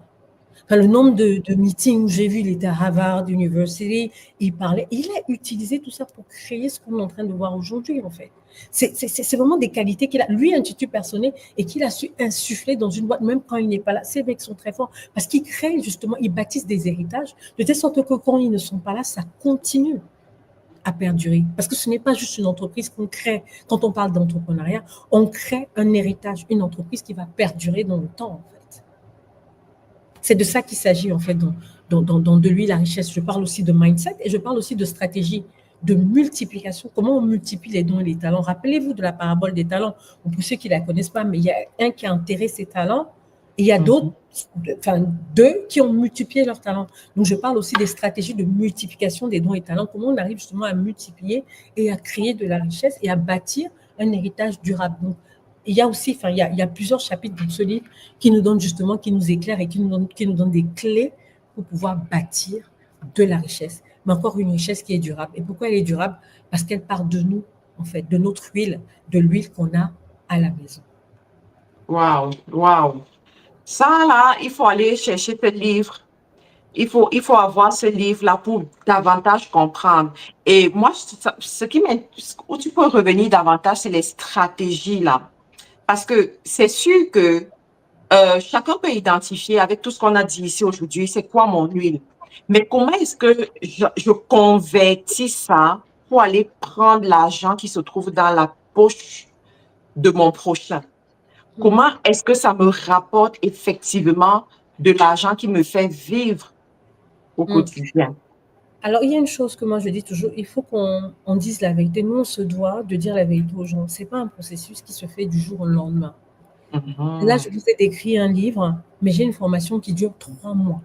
Enfin, le nombre de meetings où j'ai vu, il était à Harvard University, il parlait, il a utilisé tout ça pour créer ce qu'on est en train de voir aujourd'hui, en fait. C'est vraiment des qualités qu'il a, lui, un titre personnel, et qu'il a su insuffler dans une boîte, même quand il n'est pas là. Ces mecs sont très forts, parce qu'ils créent, justement, ils bâtissent des héritages, de telle sorte que quand ils ne sont pas là, ça continue à perdurer. Parce que ce n'est pas juste une entreprise qu'on crée. Quand on parle d'entrepreneuriat, on crée un héritage, une entreprise qui va perdurer dans le temps, en fait. C'est de ça qu'il s'agit, en fait, dans de lui la richesse. Je parle aussi de mindset et je parle aussi de stratégie, de multiplication. Comment on multiplie les dons et les talents. Rappelez-vous de la parabole des talents. Pour ceux qui ne la connaissent pas, mais il y a un qui a enterré ses talents et il y a d'autres, enfin, deux qui ont multiplié leurs talents. Donc, je parle aussi des stratégies de multiplication des dons et talents. Comment on arrive justement à multiplier et à créer de la richesse et à bâtir un héritage durable. Donc, il y a aussi, enfin, il y a plusieurs chapitres dans ce livre qui nous donnent justement, qui nous éclairent et qui nous donnent des clés pour pouvoir bâtir de la richesse. Mais encore une richesse qui est durable. Et pourquoi elle est durable? Parce qu'elle part de nous, en fait, de notre huile, de l'huile qu'on a à la maison. Wow, wow. Ça, là, il faut aller chercher ce livre. Il faut avoir ce livre-là pour davantage comprendre. Et moi, où tu peux revenir davantage, c'est les stratégies, là. Parce que c'est sûr que chacun peut identifier avec tout ce qu'on a dit ici aujourd'hui, c'est quoi mon huile. Mais comment est-ce que je convertis ça pour aller prendre l'argent qui se trouve dans la poche de mon prochain? Comment est-ce que ça me rapporte effectivement de l'argent qui me fait vivre au quotidien? Alors, il y a une chose que moi je dis toujours, il faut qu'on dise la vérité. Nous, on se doit de dire la vérité aux gens. Ce n'est pas un processus qui se fait du jour au lendemain. Là, je Mhm. vous ai décrit un livre, mais j'ai une formation qui dure 3 mois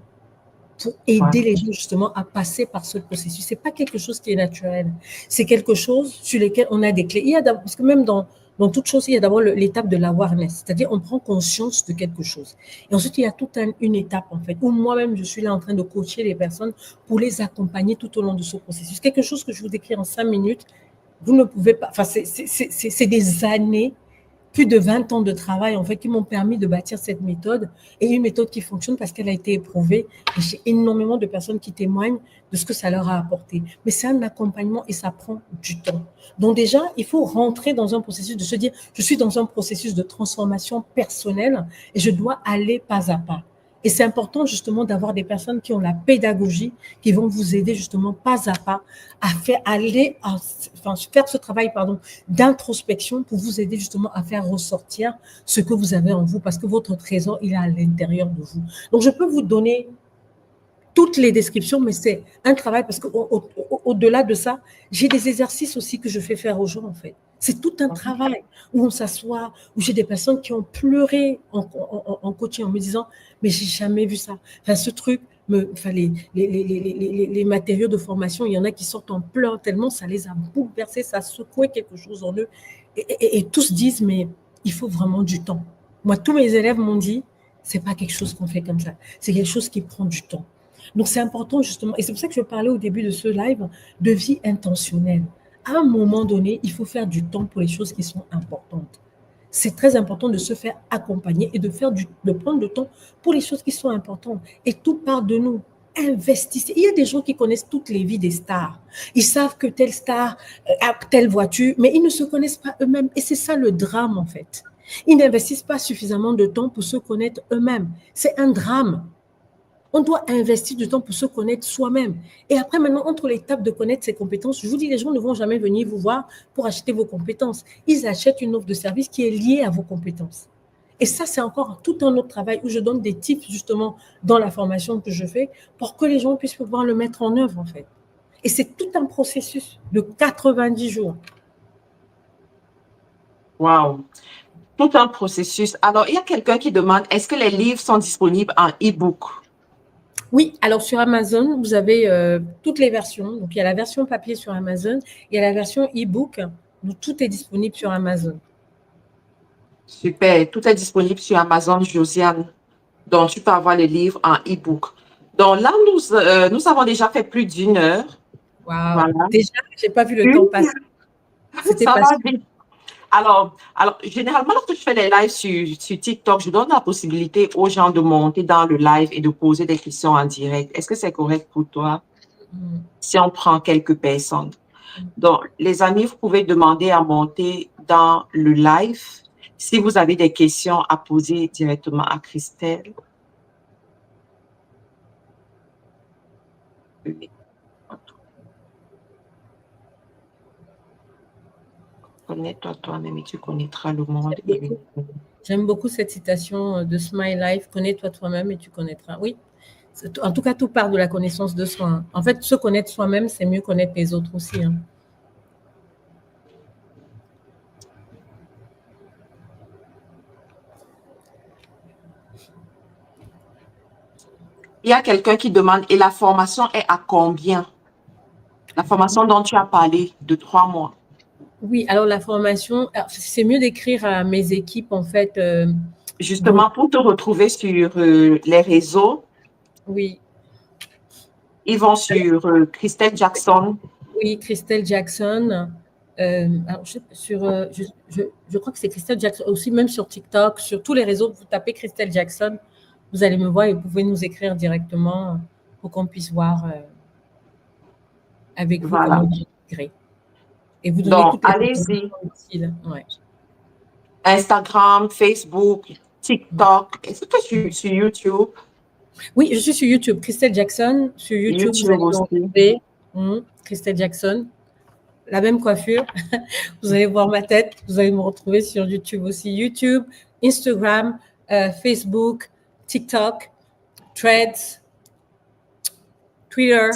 pour Ouais. aider les gens justement à passer par ce processus. Ce n'est pas quelque chose qui est naturel. C'est quelque chose sur lequel on a des clés. Parce que même dans toute chose, il y a d'abord l'étape de l'awareness, c'est-à-dire on prend conscience de quelque chose. Et ensuite, il y a toute une étape, en fait, où moi-même, je suis là en train de coacher les personnes pour les accompagner tout au long de ce processus. Quelque chose que je vous décris en 5 minutes, vous ne pouvez pas, enfin, c'est des années, plus de 20 ans de travail, en fait, qui m'ont permis de bâtir cette méthode, et une méthode qui fonctionne parce qu'elle a été éprouvée. Et j'ai énormément de personnes qui témoignent de ce que ça leur a apporté. Mais c'est un accompagnement et ça prend du temps. Donc déjà, il faut rentrer dans un processus de se dire, je suis dans un processus de transformation personnelle et je dois aller pas à pas. Et c'est important justement d'avoir des personnes qui ont la pédagogie, qui vont vous aider justement pas à pas à faire ce travail, d'introspection pour vous aider justement à faire ressortir ce que vous avez en vous, parce que votre trésor, il est à l'intérieur de vous. Donc, je peux vous donner toutes les descriptions, mais c'est un travail parce qu'au-delà de ça, j'ai des exercices aussi que je fais faire aux gens, en fait. C'est tout un travail où on s'assoit, où j'ai des personnes qui ont pleuré en coaching en me disant, mais j'ai jamais vu ça. Enfin, ce truc, les matériaux de formation, il y en a qui sortent en pleurs tellement ça les a bouleversés, ça a secoué quelque chose en eux. Et tous disent, mais il faut vraiment du temps. Moi, tous mes élèves m'ont dit, c'est pas quelque chose qu'on fait comme ça. C'est quelque chose qui prend du temps. Donc, c'est important justement, et c'est pour ça que je parlais au début de ce live de vie intentionnelle. À un moment donné, il faut faire du temps pour les choses qui sont importantes. C'est très important de se faire accompagner et de prendre du temps pour les choses qui sont importantes. Et tout part de nous. Investissez. Il y a des gens qui connaissent toutes les vies des stars. Ils savent que telle star a telle voiture, mais ils ne se connaissent pas eux-mêmes. Et c'est ça le drame, en fait. Ils n'investissent pas suffisamment de temps pour se connaître eux-mêmes. C'est un drame. On doit investir du temps pour se connaître soi-même. Et après, maintenant, entre l'étape de connaître ses compétences, je vous dis, les gens ne vont jamais venir vous voir pour acheter vos compétences. Ils achètent une offre de service qui est liée à vos compétences. Et ça, c'est encore tout un autre travail où je donne des tips, justement, dans la formation que je fais pour que les gens puissent pouvoir le mettre en œuvre, en fait. Et c'est tout un processus de 90 jours. Wow. Tout un processus. Alors, il y a quelqu'un qui demande, est-ce que les livres sont disponibles en e-book? Oui, alors sur Amazon, vous avez toutes les versions. Donc, il y a la version papier sur Amazon, il y a la version e-book. Donc, tout est disponible sur Amazon. Super. Tout est disponible sur Amazon, Josiane. Donc, tu peux avoir les livres en e-book. Donc là, nous avons déjà fait plus d'une heure. Waouh! Voilà. Déjà, je n'ai pas vu le Oui, temps passer. C'était ça va passionnant. vite. Alors, généralement, lorsque je fais les lives sur TikTok, je donne la possibilité aux gens de monter dans le live et de poser des questions en direct. Est-ce que c'est correct pour toi si on prend quelques personnes? Donc, les amis, vous pouvez demander à monter dans le live si vous avez des questions à poser directement à Christelle. Oui. Connais-toi toi-même et tu connaîtras le monde. J'aime beaucoup cette citation de Smile Life. Connais-toi toi-même et tu connaîtras. Oui. En tout cas, tout part de la connaissance de soi. Hein. En fait, se connaître soi-même, c'est mieux connaître les autres aussi. Hein. Il y a quelqu'un qui demande, et la formation est à combien? La formation dont tu as parlé de 3 mois. Oui, alors la formation, c'est mieux d'écrire à mes équipes, en fait. Justement, pour te retrouver sur les réseaux, oui. Ils vont sur Christelle Jackson. Oui, Christelle Jackson. Alors je crois que c'est Christelle Jackson. Aussi, même sur TikTok, sur tous les réseaux, vous tapez Christelle Jackson, vous allez me voir et vous pouvez nous écrire directement pour qu'on puisse voir avec vous Voilà. comment vous intégrer. Et vous donner Donc, toutes les allez-y. utiles. Ouais. Instagram, Facebook, TikTok. Est-ce que tu es sur YouTube? Oui, je suis sur YouTube. Christelle Jackson. Sur YouTube, vous allez me retrouver. Christelle Jackson. La même coiffure. Vous allez voir ma tête. Vous allez me retrouver sur YouTube aussi. YouTube, Instagram, Facebook, TikTok, Threads, Twitter.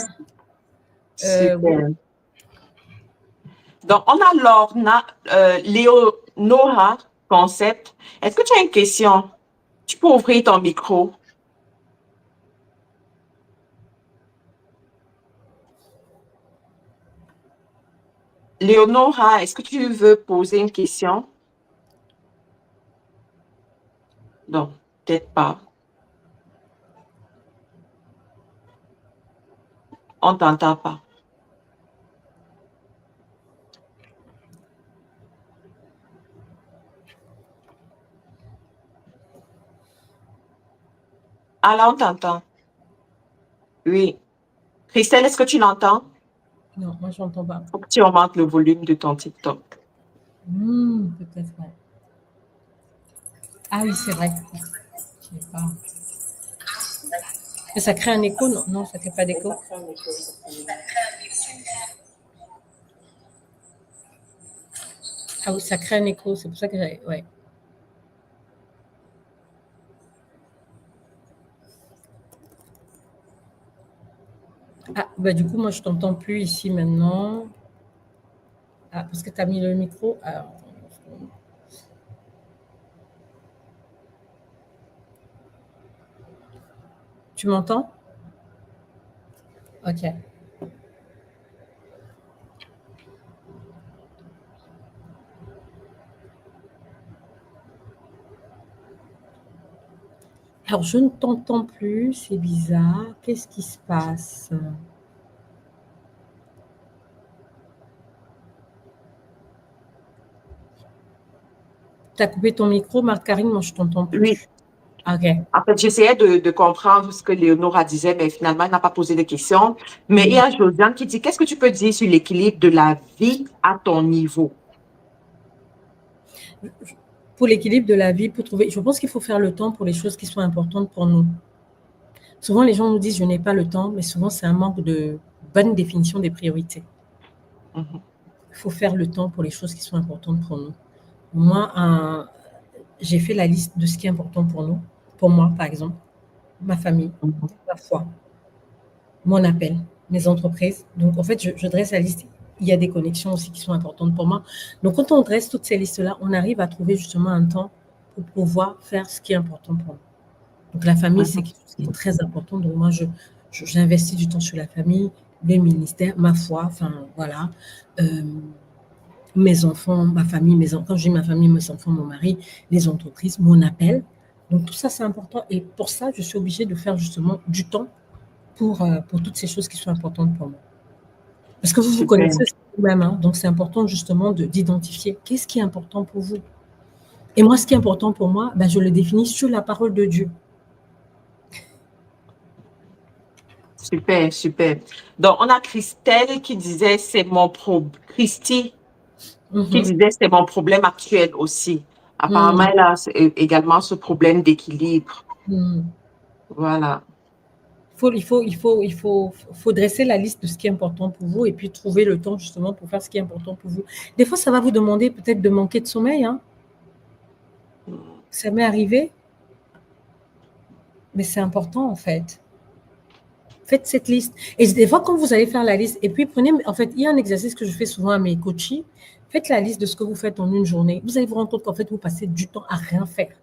Super. Donc, on a Lorna, Léonora Concept. Est-ce que tu as une question? Tu peux ouvrir ton micro. Léonora, est-ce que tu veux poser une question? Non, peut-être pas. On ne t'entend pas. Ah là, on t'entend. Oui. Christelle, est-ce que tu l'entends? Non, moi, je n'entends pas. Il faut que tu augmentes le volume de ton TikTok. Peut-être, ouais. Ah oui, c'est vrai. Je sais pas. Et ça crée un écho? Non, non, ça ne crée pas d'écho. Ah oui, ça crée un écho. C'est pour ça que j'avais... Ouais. Ah, bah du coup, moi, je ne t'entends plus ici maintenant. Ah, parce que tu as mis le micro. Alors, tu m'entends? Ok. Alors, je ne t'entends plus. C'est bizarre. Qu'est-ce qui se passe? Tu as coupé ton micro, Marc-Karine? Moi, je ne t'entends plus. Oui. Ok. En fait, j'essayais de comprendre ce que Léonora disait, mais finalement, elle n'a pas posé de questions. Mais il y a Josiane qui dit, qu'est-ce que tu peux dire sur l'équilibre de la vie à ton niveau? Pour l'équilibre de la vie, pour trouver, je pense qu'il faut faire le temps pour les choses qui sont importantes pour nous. Souvent, les gens nous disent, je n'ai pas le temps, mais souvent, c'est un manque de bonne définition des priorités. Il faut faire le temps pour les choses qui sont importantes pour nous. Moi, j'ai fait la liste de ce qui est important pour nous. Pour moi, par exemple, ma famille, ma foi, mon appel, mes entreprises. Donc, en fait, je dresse la liste il y a des connexions aussi qui sont importantes pour moi. Donc, quand on dresse toutes ces listes-là, on arrive à trouver justement un temps pour pouvoir faire ce qui est important pour moi. Donc, la famille, c'est quelque chose qui est très important. Donc, moi, j'investis du temps sur la famille, le ministère, ma foi, enfin, voilà. Mes enfants, ma famille, quand je dis ma famille, mes enfants, mon mari, les entreprises, mon appel. Donc, tout ça, c'est important. Et pour ça, je suis obligée de faire justement du temps pour toutes ces choses qui sont importantes pour moi. Parce que vous vous Super. connaissez vous-même, hein, donc c'est important justement d'identifier qu'est-ce qui est important pour vous. Et moi, ce qui est important pour moi, ben, je le définis sur la parole de Dieu. Super, super. Donc, on a Christelle qui disait, c'est mon problème. Christy qui disait, c'est mon problème actuel aussi. Apparemment, elle a également ce problème d'équilibre. Voilà. Il faut dresser la liste de ce qui est important pour vous et puis trouver le temps justement pour faire ce qui est important pour vous. Des fois, ça va vous demander peut-être de manquer de sommeil. Hein. Ça m'est arrivé. Mais c'est important en fait. Faites cette liste. Et des fois, quand vous allez faire la liste, et puis prenez, en fait, il y a un exercice que je fais souvent à mes coachés. Faites la liste de ce que vous faites en une journée. Vous allez vous rendre compte qu'en fait, vous passez du temps à rien faire.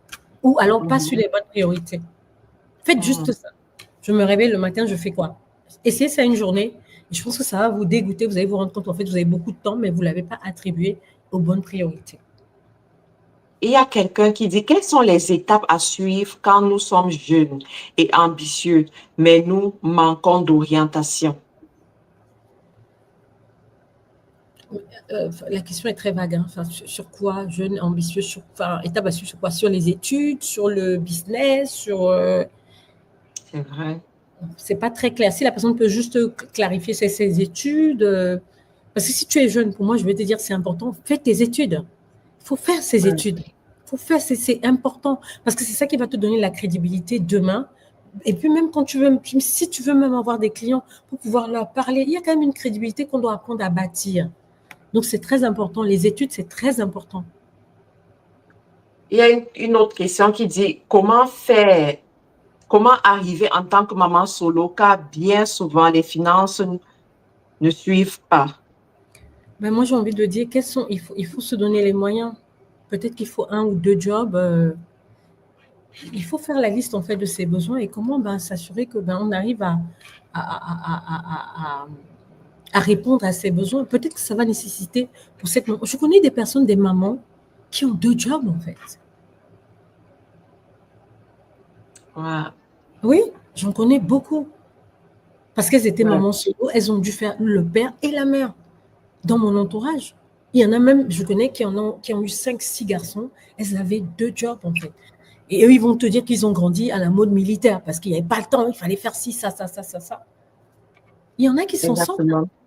Ou alors pas sur les bonnes priorités. Faites juste ça. Je me réveille le matin, je fais quoi? Essayez ça une journée. Et je pense que ça va vous dégoûter. Vous allez vous rendre compte qu'en fait, vous avez beaucoup de temps, mais vous ne l'avez pas attribué aux bonnes priorités. Il y a quelqu'un qui dit, quelles sont les étapes à suivre quand nous sommes jeunes et ambitieux, mais nous manquons d'orientation? La question est très vague. Hein. Enfin, sur quoi, jeune, ambitieux, étape à suivre sur quoi? Sur les études, sur le business, sur... C'est vrai. C'est pas très clair. Si la personne peut juste clarifier ses études, parce que si tu es jeune, pour moi, je vais te dire, c'est important, fais tes études. Il faut faire ses études. Il faut faire, c'est important, parce que c'est ça qui va te donner la crédibilité demain. Et puis même quand si tu veux même avoir des clients pour pouvoir leur parler, il y a quand même une crédibilité qu'on doit apprendre à bâtir. Donc, c'est très important. Les études, c'est très important. Il y a une autre question qui dit, comment arriver en tant que maman solo, car bien souvent, les finances ne suivent pas? Ben moi, j'ai envie de dire, il faut se donner les moyens. Peut-être qu'il faut 1 ou 2 jobs. Il faut faire la liste en fait de ses besoins et comment s'assurer que on arrive à répondre à ses besoins. Peut-être que ça va nécessiter pour cette maman. Je connais des personnes, des mamans qui ont 2 jobs en fait. Ouais. Oui, j'en connais beaucoup. Parce qu'elles étaient mamans solo, elles ont dû faire le père et la mère. Dans mon entourage, il y en a même, je connais, qui ont eu 5, 6 garçons. Elles avaient 2 jobs en fait. Et eux, ils vont te dire qu'ils ont grandi à la mode militaire parce qu'il n'y avait pas le temps, il fallait faire ci, ça. Il y en a qui sont sans,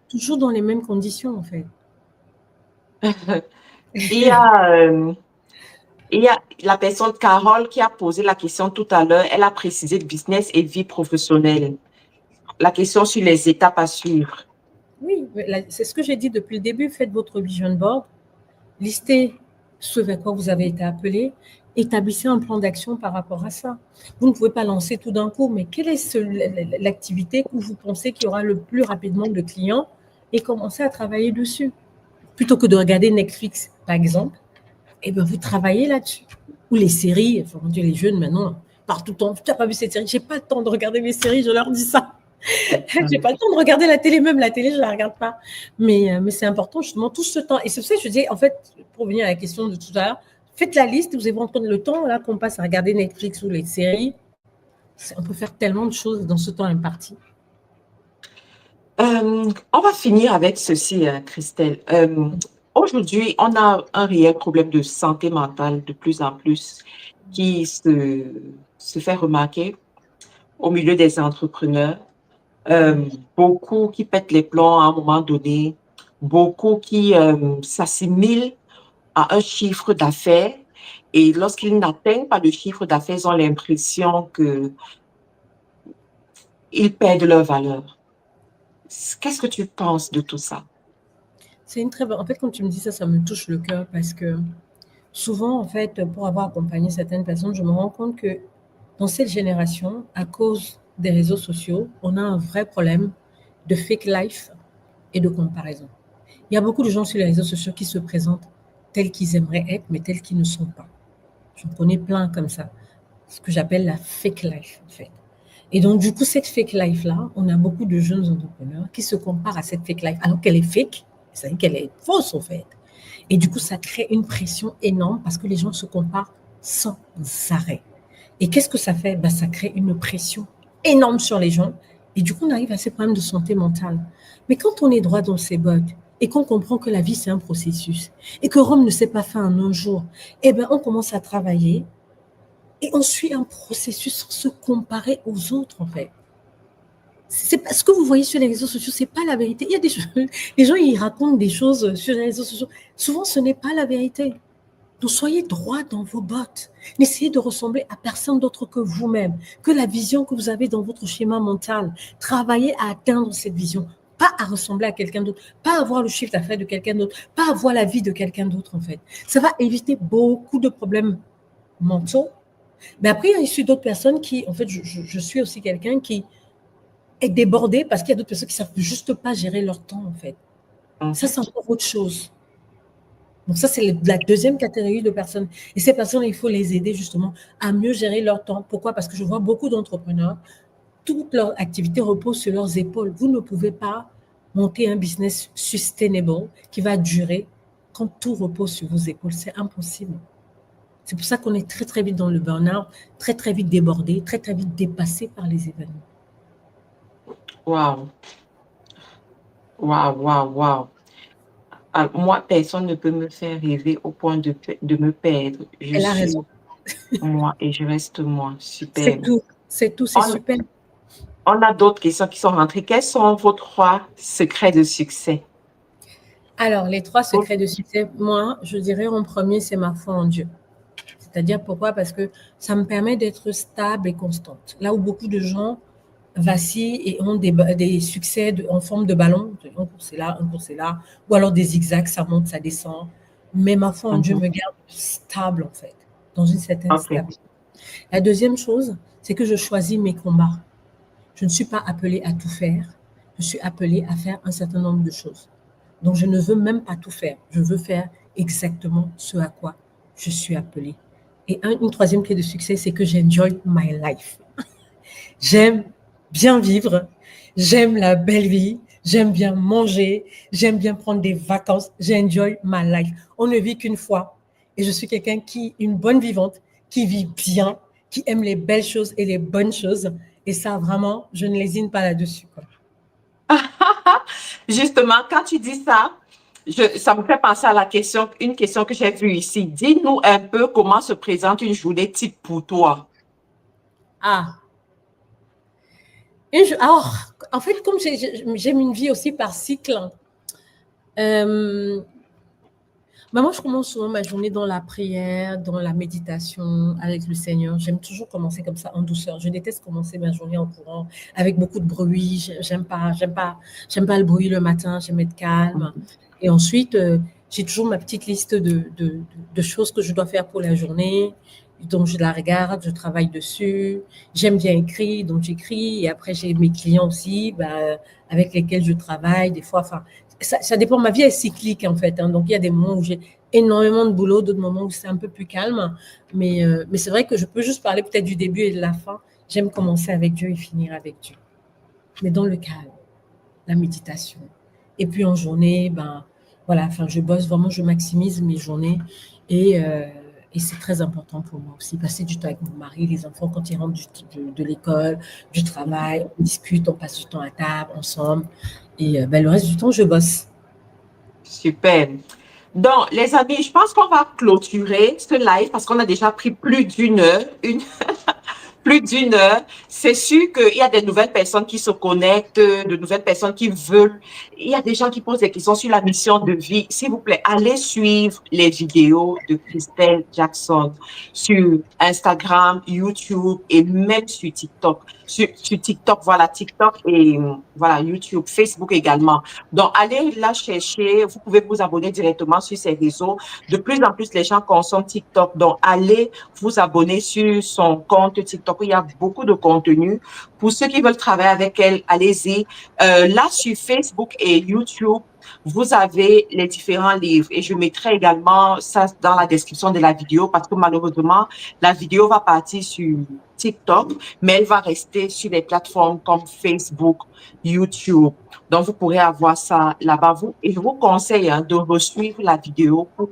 toujours dans les mêmes conditions, en fait. Il y a la personne Carole qui a posé la question tout à l'heure. Elle a précisé business et vie professionnelle. La question sur les étapes à suivre. Oui, c'est ce que j'ai dit depuis le début. Faites votre vision board. Listez ce vers quoi vous avez été appelé. Établissez un plan d'action par rapport à ça. Vous ne pouvez pas lancer tout d'un coup, mais quelle est l'activité où vous pensez qu'il y aura le plus rapidement de clients et commencez à travailler dessus. Plutôt que de regarder Netflix, par exemple, eh bien, vous travaillez là-dessus. Ou les séries, enfin, les jeunes maintenant, partout le temps, tu n'as pas vu cette série, j'ai pas le temps de regarder mes séries, je leur dis ça. J'ai pas le temps de regarder la télé, même la télé, je la regarde pas. Mais c'est important, justement, tout ce temps. Et c'est pour ça que je dis, en fait, pour revenir à la question de tout à l'heure, faites la liste, vous allez vous prendre le temps, là, qu'on passe à regarder Netflix ou les séries. On peut faire tellement de choses dans ce temps imparti. On va finir avec ceci, Christelle. Aujourd'hui, on a un réel problème de santé mentale de plus en plus qui se fait remarquer au milieu des entrepreneurs. Beaucoup qui pètent les plombs à un moment donné, beaucoup qui s'assimilent à un chiffre d'affaires et lorsqu'ils n'atteignent pas le chiffre d'affaires, ils ont l'impression qu'ils perdent leur valeur. Qu'est-ce que tu penses de tout ça? C'est une très bonne... En fait, quand tu me dis ça, ça me touche le cœur parce que souvent, en fait, pour avoir accompagné certaines personnes, je me rends compte que dans cette génération, à cause des réseaux sociaux, on a un vrai problème de fake life et de comparaison. Il y a beaucoup de gens sur les réseaux sociaux qui se présentent tels qu'ils aimeraient être, mais tels qu'ils ne sont pas. J'en connais plein comme ça. Ce que j'appelle la fake life, en fait. Et donc, du coup, cette fake life-là, on a beaucoup de jeunes entrepreneurs qui se comparent à cette fake life alors qu'elle est fake, c'est-à-dire qu'elle est fausse, en fait. Et du coup, ça crée une pression énorme parce que les gens se comparent sans arrêt. Et qu'est-ce que ça fait? Ben, ça crée une pression énorme sur les gens. Et du coup, on arrive à ces problèmes de santé mentale. Mais quand on est droit dans ses bottes et qu'on comprend que la vie, c'est un processus et que Rome ne s'est pas fait en un jour, eh ben, on commence à travailler et on suit un processus sans se comparer aux autres, en fait. C'est pas, ce que vous voyez sur les réseaux sociaux, c'est pas la vérité. Il y a des choses, les gens, ils racontent des choses sur les réseaux sociaux. Souvent, ce n'est pas la vérité. Donc, soyez droit dans vos bottes. N'essayez de ressembler à personne d'autre que vous-même, que la vision que vous avez dans votre schéma mental. Travaillez à atteindre cette vision, pas à ressembler à quelqu'un d'autre, pas à avoir le chiffre d'affaires de quelqu'un d'autre, pas à avoir la vie de quelqu'un d'autre, en fait. Ça va éviter beaucoup de problèmes mentaux. Mais après, il y a aussi d'autres personnes qui, en fait, je suis aussi quelqu'un qui est débordé parce qu'il y a d'autres personnes qui ne savent juste pas gérer leur temps, en fait. Ça, c'est encore autre chose. Donc ça, c'est la deuxième catégorie de personnes. Et ces personnes, il faut les aider justement à mieux gérer leur temps. Pourquoi? Parce que je vois beaucoup d'entrepreneurs, toute leur activité repose sur leurs épaules. Vous ne pouvez pas monter un business sustainable qui va durer quand tout repose sur vos épaules. C'est impossible. C'est pour ça qu'on est très, très vite dans le burn-out, très, très vite débordé, très, très vite dépassé par les événements. Waouh. Waouh, waouh, waouh. Moi, personne ne peut me faire rêver au point de me perdre. Je Elle a suis raison. moi et je reste moi. C'est Super. tout. C'est tout. C'est super. On a d'autres questions qui sont rentrées. Quels sont vos 3 secrets de succès? Alors, les 3 secrets de succès, moi, je dirais en premier, c'est ma foi en Dieu. C'est-à-dire pourquoi? Parce que ça me permet d'être stable et constante. Là où beaucoup de gens vacillent et ont des succès en forme de ballon, un cours c'est là, un cours c'est là, ou alors des zigzags, ça monte, ça descend. Mais ma foi en Dieu me garde stable, en fait, dans une certaine stabilité. La deuxième chose, c'est que je choisis mes combats. Je ne suis pas appelée à tout faire. Je suis appelée à faire un certain nombre de choses. Donc, je ne veux même pas tout faire. Je veux faire exactement ce à quoi je suis appelée. Et une troisième clé de succès, c'est que j'enjoy my life. J'aime bien vivre, j'aime la belle vie, j'aime bien manger, j'aime bien prendre des vacances, j'enjoy my life. On ne vit qu'une fois. Et je suis quelqu'un une bonne vivante, qui vit bien, qui aime les belles choses et les bonnes choses. Et ça, vraiment, je ne lésine pas là-dessus, quoi. Justement, quand tu dis ça, ça me fait penser à une question que j'ai vue ici. Dis-nous un peu comment se présente une journée type pour toi. Ah. Alors, en fait, comme j'aime une vie aussi par cycle, moi, je commence souvent ma journée dans la prière, dans la méditation avec le Seigneur. J'aime toujours commencer comme ça en douceur. Je déteste commencer ma journée en courant avec beaucoup de bruit. J'aime pas le bruit le matin. J'aime être calme. Et ensuite, j'ai toujours ma petite liste de choses que je dois faire pour la journée. Donc, je la regarde, je travaille dessus. J'aime bien écrire, donc j'écris. Et après, j'ai mes clients aussi, avec lesquels je travaille. Des fois, ça dépend. Ma vie est cyclique, en fait. Donc, il y a des moments où j'ai énormément de boulot, d'autres moments où c'est un peu plus calme. Mais c'est vrai que je peux juste parler peut-être du début et de la fin. J'aime commencer avec Dieu et finir avec Dieu. Mais dans le calme, la méditation. Et puis, en journée, voilà, je bosse vraiment, je maximise mes journées. Et c'est très important pour moi aussi, passer du temps avec mon mari, les enfants, quand ils rentrent de l'école, du travail, on discute, on passe du temps à table, ensemble. Et le reste du temps, je bosse. Super. Donc, les amis, je pense qu'on va clôturer ce live parce qu'on a déjà pris plus d'une heure. Plus d'une heure. C'est sûr qu'il y a des nouvelles personnes qui se connectent, de nouvelles personnes qui veulent. Il y a des gens qui posent des questions sur la mission de vie. S'il vous plaît, allez suivre les vidéos de Christelle Jackson sur Instagram, YouTube et même sur TikTok. Sur TikTok, voilà, TikTok et voilà, YouTube, Facebook également. Donc, allez la chercher. Vous pouvez vous abonner directement sur ces réseaux. De plus en plus, les gens consomment TikTok. Donc, allez vous abonner sur son compte TikTok TikTok où il y a beaucoup de contenu. Pour ceux qui veulent travailler avec elle, allez-y. Là, sur Facebook et YouTube, vous avez les différents livres et je mettrai également ça dans la description de la vidéo parce que malheureusement, la vidéo va partir sur TikTok, mais elle va rester sur les plateformes comme Facebook, YouTube. Donc, vous pourrez avoir ça là-bas. Et je vous conseille de resuivre la vidéo pour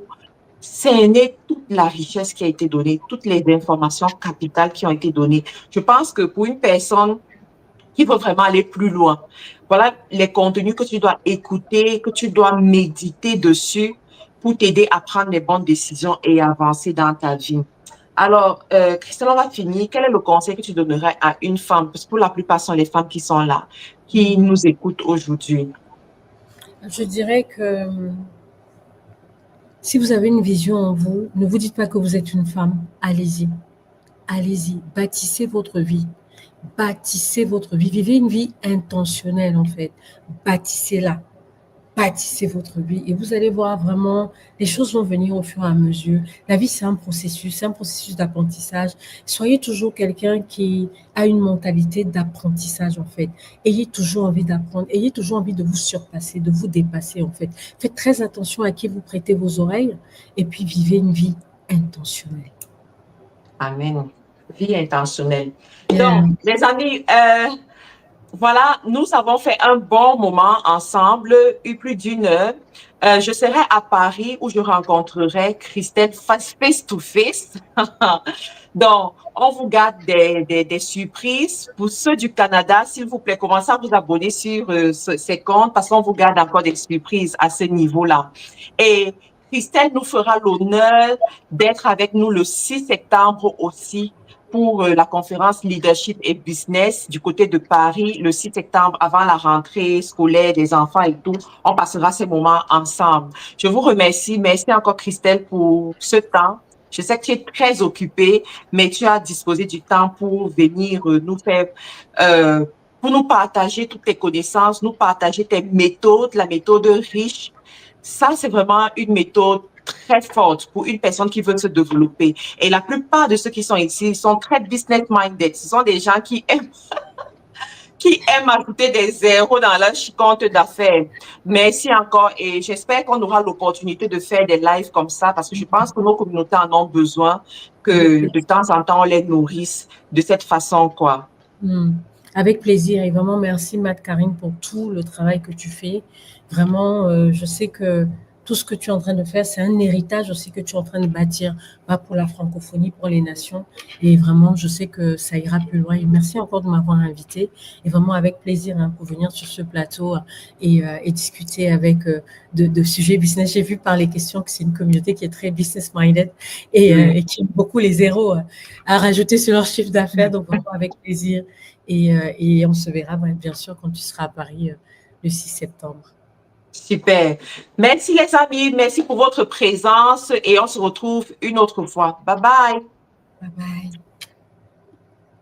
cerner toute la richesse qui a été donnée, toutes les informations capitales qui ont été données. Je pense que pour une personne qui veut vraiment aller plus loin, voilà les contenus que tu dois écouter, que tu dois méditer dessus pour t'aider à prendre les bonnes décisions et avancer dans ta vie. Alors, Christelle, on va finir. Quel est le conseil que tu donnerais à une femme, parce que pour la plupart, ce sont les femmes qui sont là, qui nous écoutent aujourd'hui? Je dirais que si vous avez une vision en vous, ne vous dites pas que vous êtes une femme. Allez-y. Allez-y. Bâtissez votre vie. Bâtissez votre vie. Vivez une vie intentionnelle, en fait. Bâtissez-la. Bâtissez votre vie et vous allez voir vraiment, les choses vont venir au fur et à mesure. La vie, c'est un processus d'apprentissage. Soyez toujours quelqu'un qui a une mentalité d'apprentissage, en fait. Ayez toujours envie d'apprendre, ayez toujours envie de vous surpasser, de vous dépasser, en fait. Faites très attention à qui vous prêtez vos oreilles et puis vivez une vie intentionnelle. Amen. Vie intentionnelle. Donc, les amis, voilà, nous avons fait un bon moment ensemble, eu plus d'une heure. Je serai à Paris où je rencontrerai Christelle face to face. Donc, on vous garde des surprises. Pour ceux du Canada, s'il vous plaît, commencez à vous abonner sur ces comptes parce qu'on vous garde encore des surprises à ce niveau-là. Et Christelle nous fera l'honneur d'être avec nous le 6 septembre aussi pour la conférence Leadership et Business du côté de Paris, le 6 septembre, avant la rentrée scolaire des enfants et tout. On passera ces moments ensemble. Je vous remercie. Merci encore, Christelle, pour ce temps. Je sais que tu es très occupée, mais tu as disposé du temps pour venir nous faire, pour nous partager toutes tes connaissances, nous partager tes méthodes, la méthode riche. Ça, c'est vraiment une méthode très forte pour une personne qui veut se développer. Et la plupart de ceux qui sont ici sont très business minded. Ce sont des gens qui aiment ajouter des zéros dans leur compte d'affaires. Merci encore et j'espère qu'on aura l'opportunité de faire des lives comme ça parce que je pense que nos communautés en ont besoin, que de temps en temps on les nourrisse de cette façon, quoi. Avec plaisir et vraiment merci Matt-Karine pour tout le travail que tu fais. Vraiment, je sais que tout ce que tu es en train de faire, c'est un héritage aussi que tu es en train de bâtir, pas pour la francophonie, pour les nations. Et vraiment, je sais que ça ira plus loin. Et merci encore de m'avoir invité. Et vraiment avec plaisir pour venir sur ce plateau et discuter avec de sujets business. J'ai vu par les questions que c'est une communauté qui est très business-minded et qui aime beaucoup les zéros à rajouter sur leur chiffre d'affaires. Donc vraiment avec plaisir. Et on se verra bien sûr quand tu seras à Paris le 6 septembre. Super. Merci les amis, merci pour votre présence et on se retrouve une autre fois. Bye bye. Bye bye.